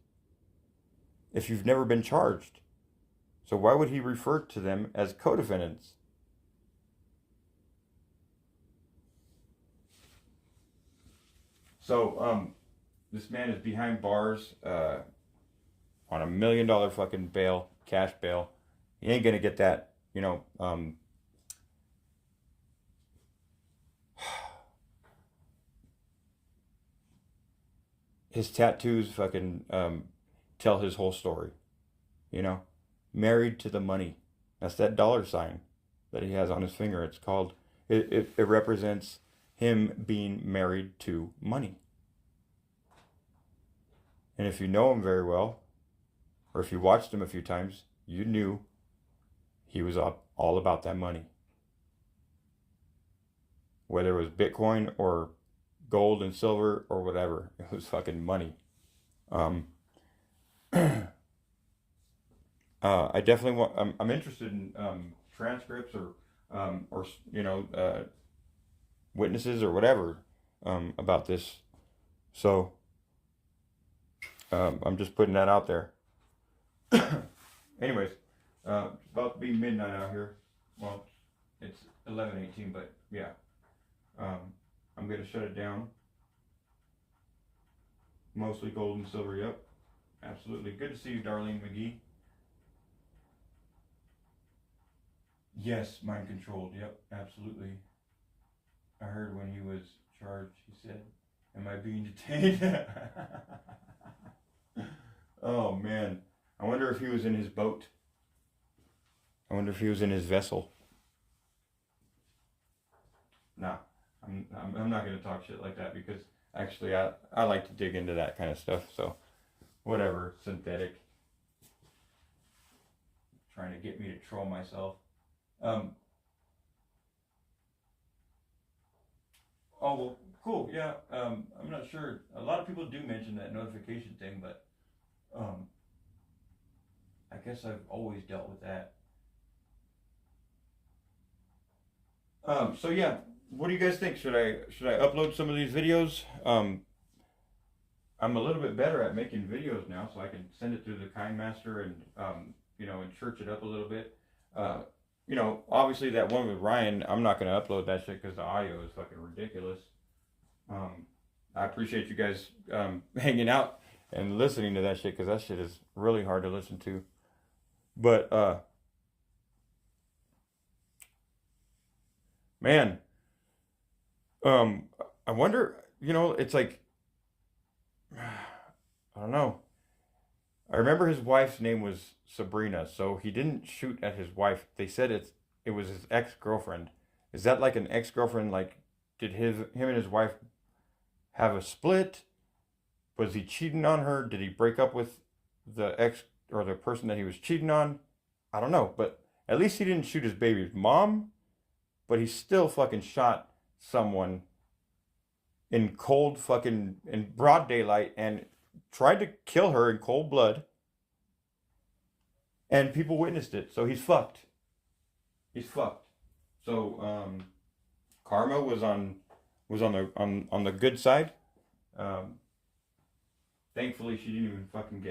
if you've never been charged. So why would he refer to them as co-defendants? So, this man is behind bars on $1 million fucking bail, cash bail. He ain't gonna get that, you know. His tattoos fucking tell his whole story, you know. Married to the money. That's that dollar sign that he has on his finger. It's called. It represents him being married to money. And if you know him very well, or if you watched him a few times, you knew he was all about that money. Whether it was Bitcoin or gold and silver or whatever, it was fucking money. I definitely want. I'm interested in transcripts or you know, witnesses or whatever about this. So I'm just putting that out there. Anyways, it's about to be midnight out here. Well, it's 11:18, but yeah. I'm gonna shut it down. Mostly gold and silver, yep. Absolutely. Good to see you, Darlene McGee. Yes, mind controlled, yep, absolutely. I heard when he was charged, he said, "Am I being detained?" Oh man. I wonder if he was in his boat. I wonder if he was in his vessel. Nah, I'm not gonna talk shit like that because actually I like to dig into that kind of stuff, so whatever, synthetic. Trying to get me to troll myself. Oh well, cool, yeah. I'm not sure. A lot of people do mention that notification thing, but I guess I've always dealt with that. So yeah, what do you guys think? Should I upload some of these videos? I'm a little bit better at making videos now, so I can send it through the KindMaster and and church it up a little bit. Obviously that one with Ryan, I'm not gonna upload that shit because the audio is fucking ridiculous. I appreciate you guys hanging out and listening to that shit because that shit is really hard to listen to. But man, I wonder. It's like I don't know. I remember his wife's name was Sabrina, so he didn't shoot at his wife. They said it was his ex-girlfriend. Is that like an ex-girlfriend? Like, did him and his wife have a split? Was he cheating on her? Did he break up with the ex or the person that he was cheating on? I don't know, but at least he didn't shoot his baby's mom, but he still fucking shot someone in broad daylight and tried to kill her in cold blood, and people witnessed it. So he's fucked. He's fucked. So karma was on the good side. Thankfully, she didn't even fucking get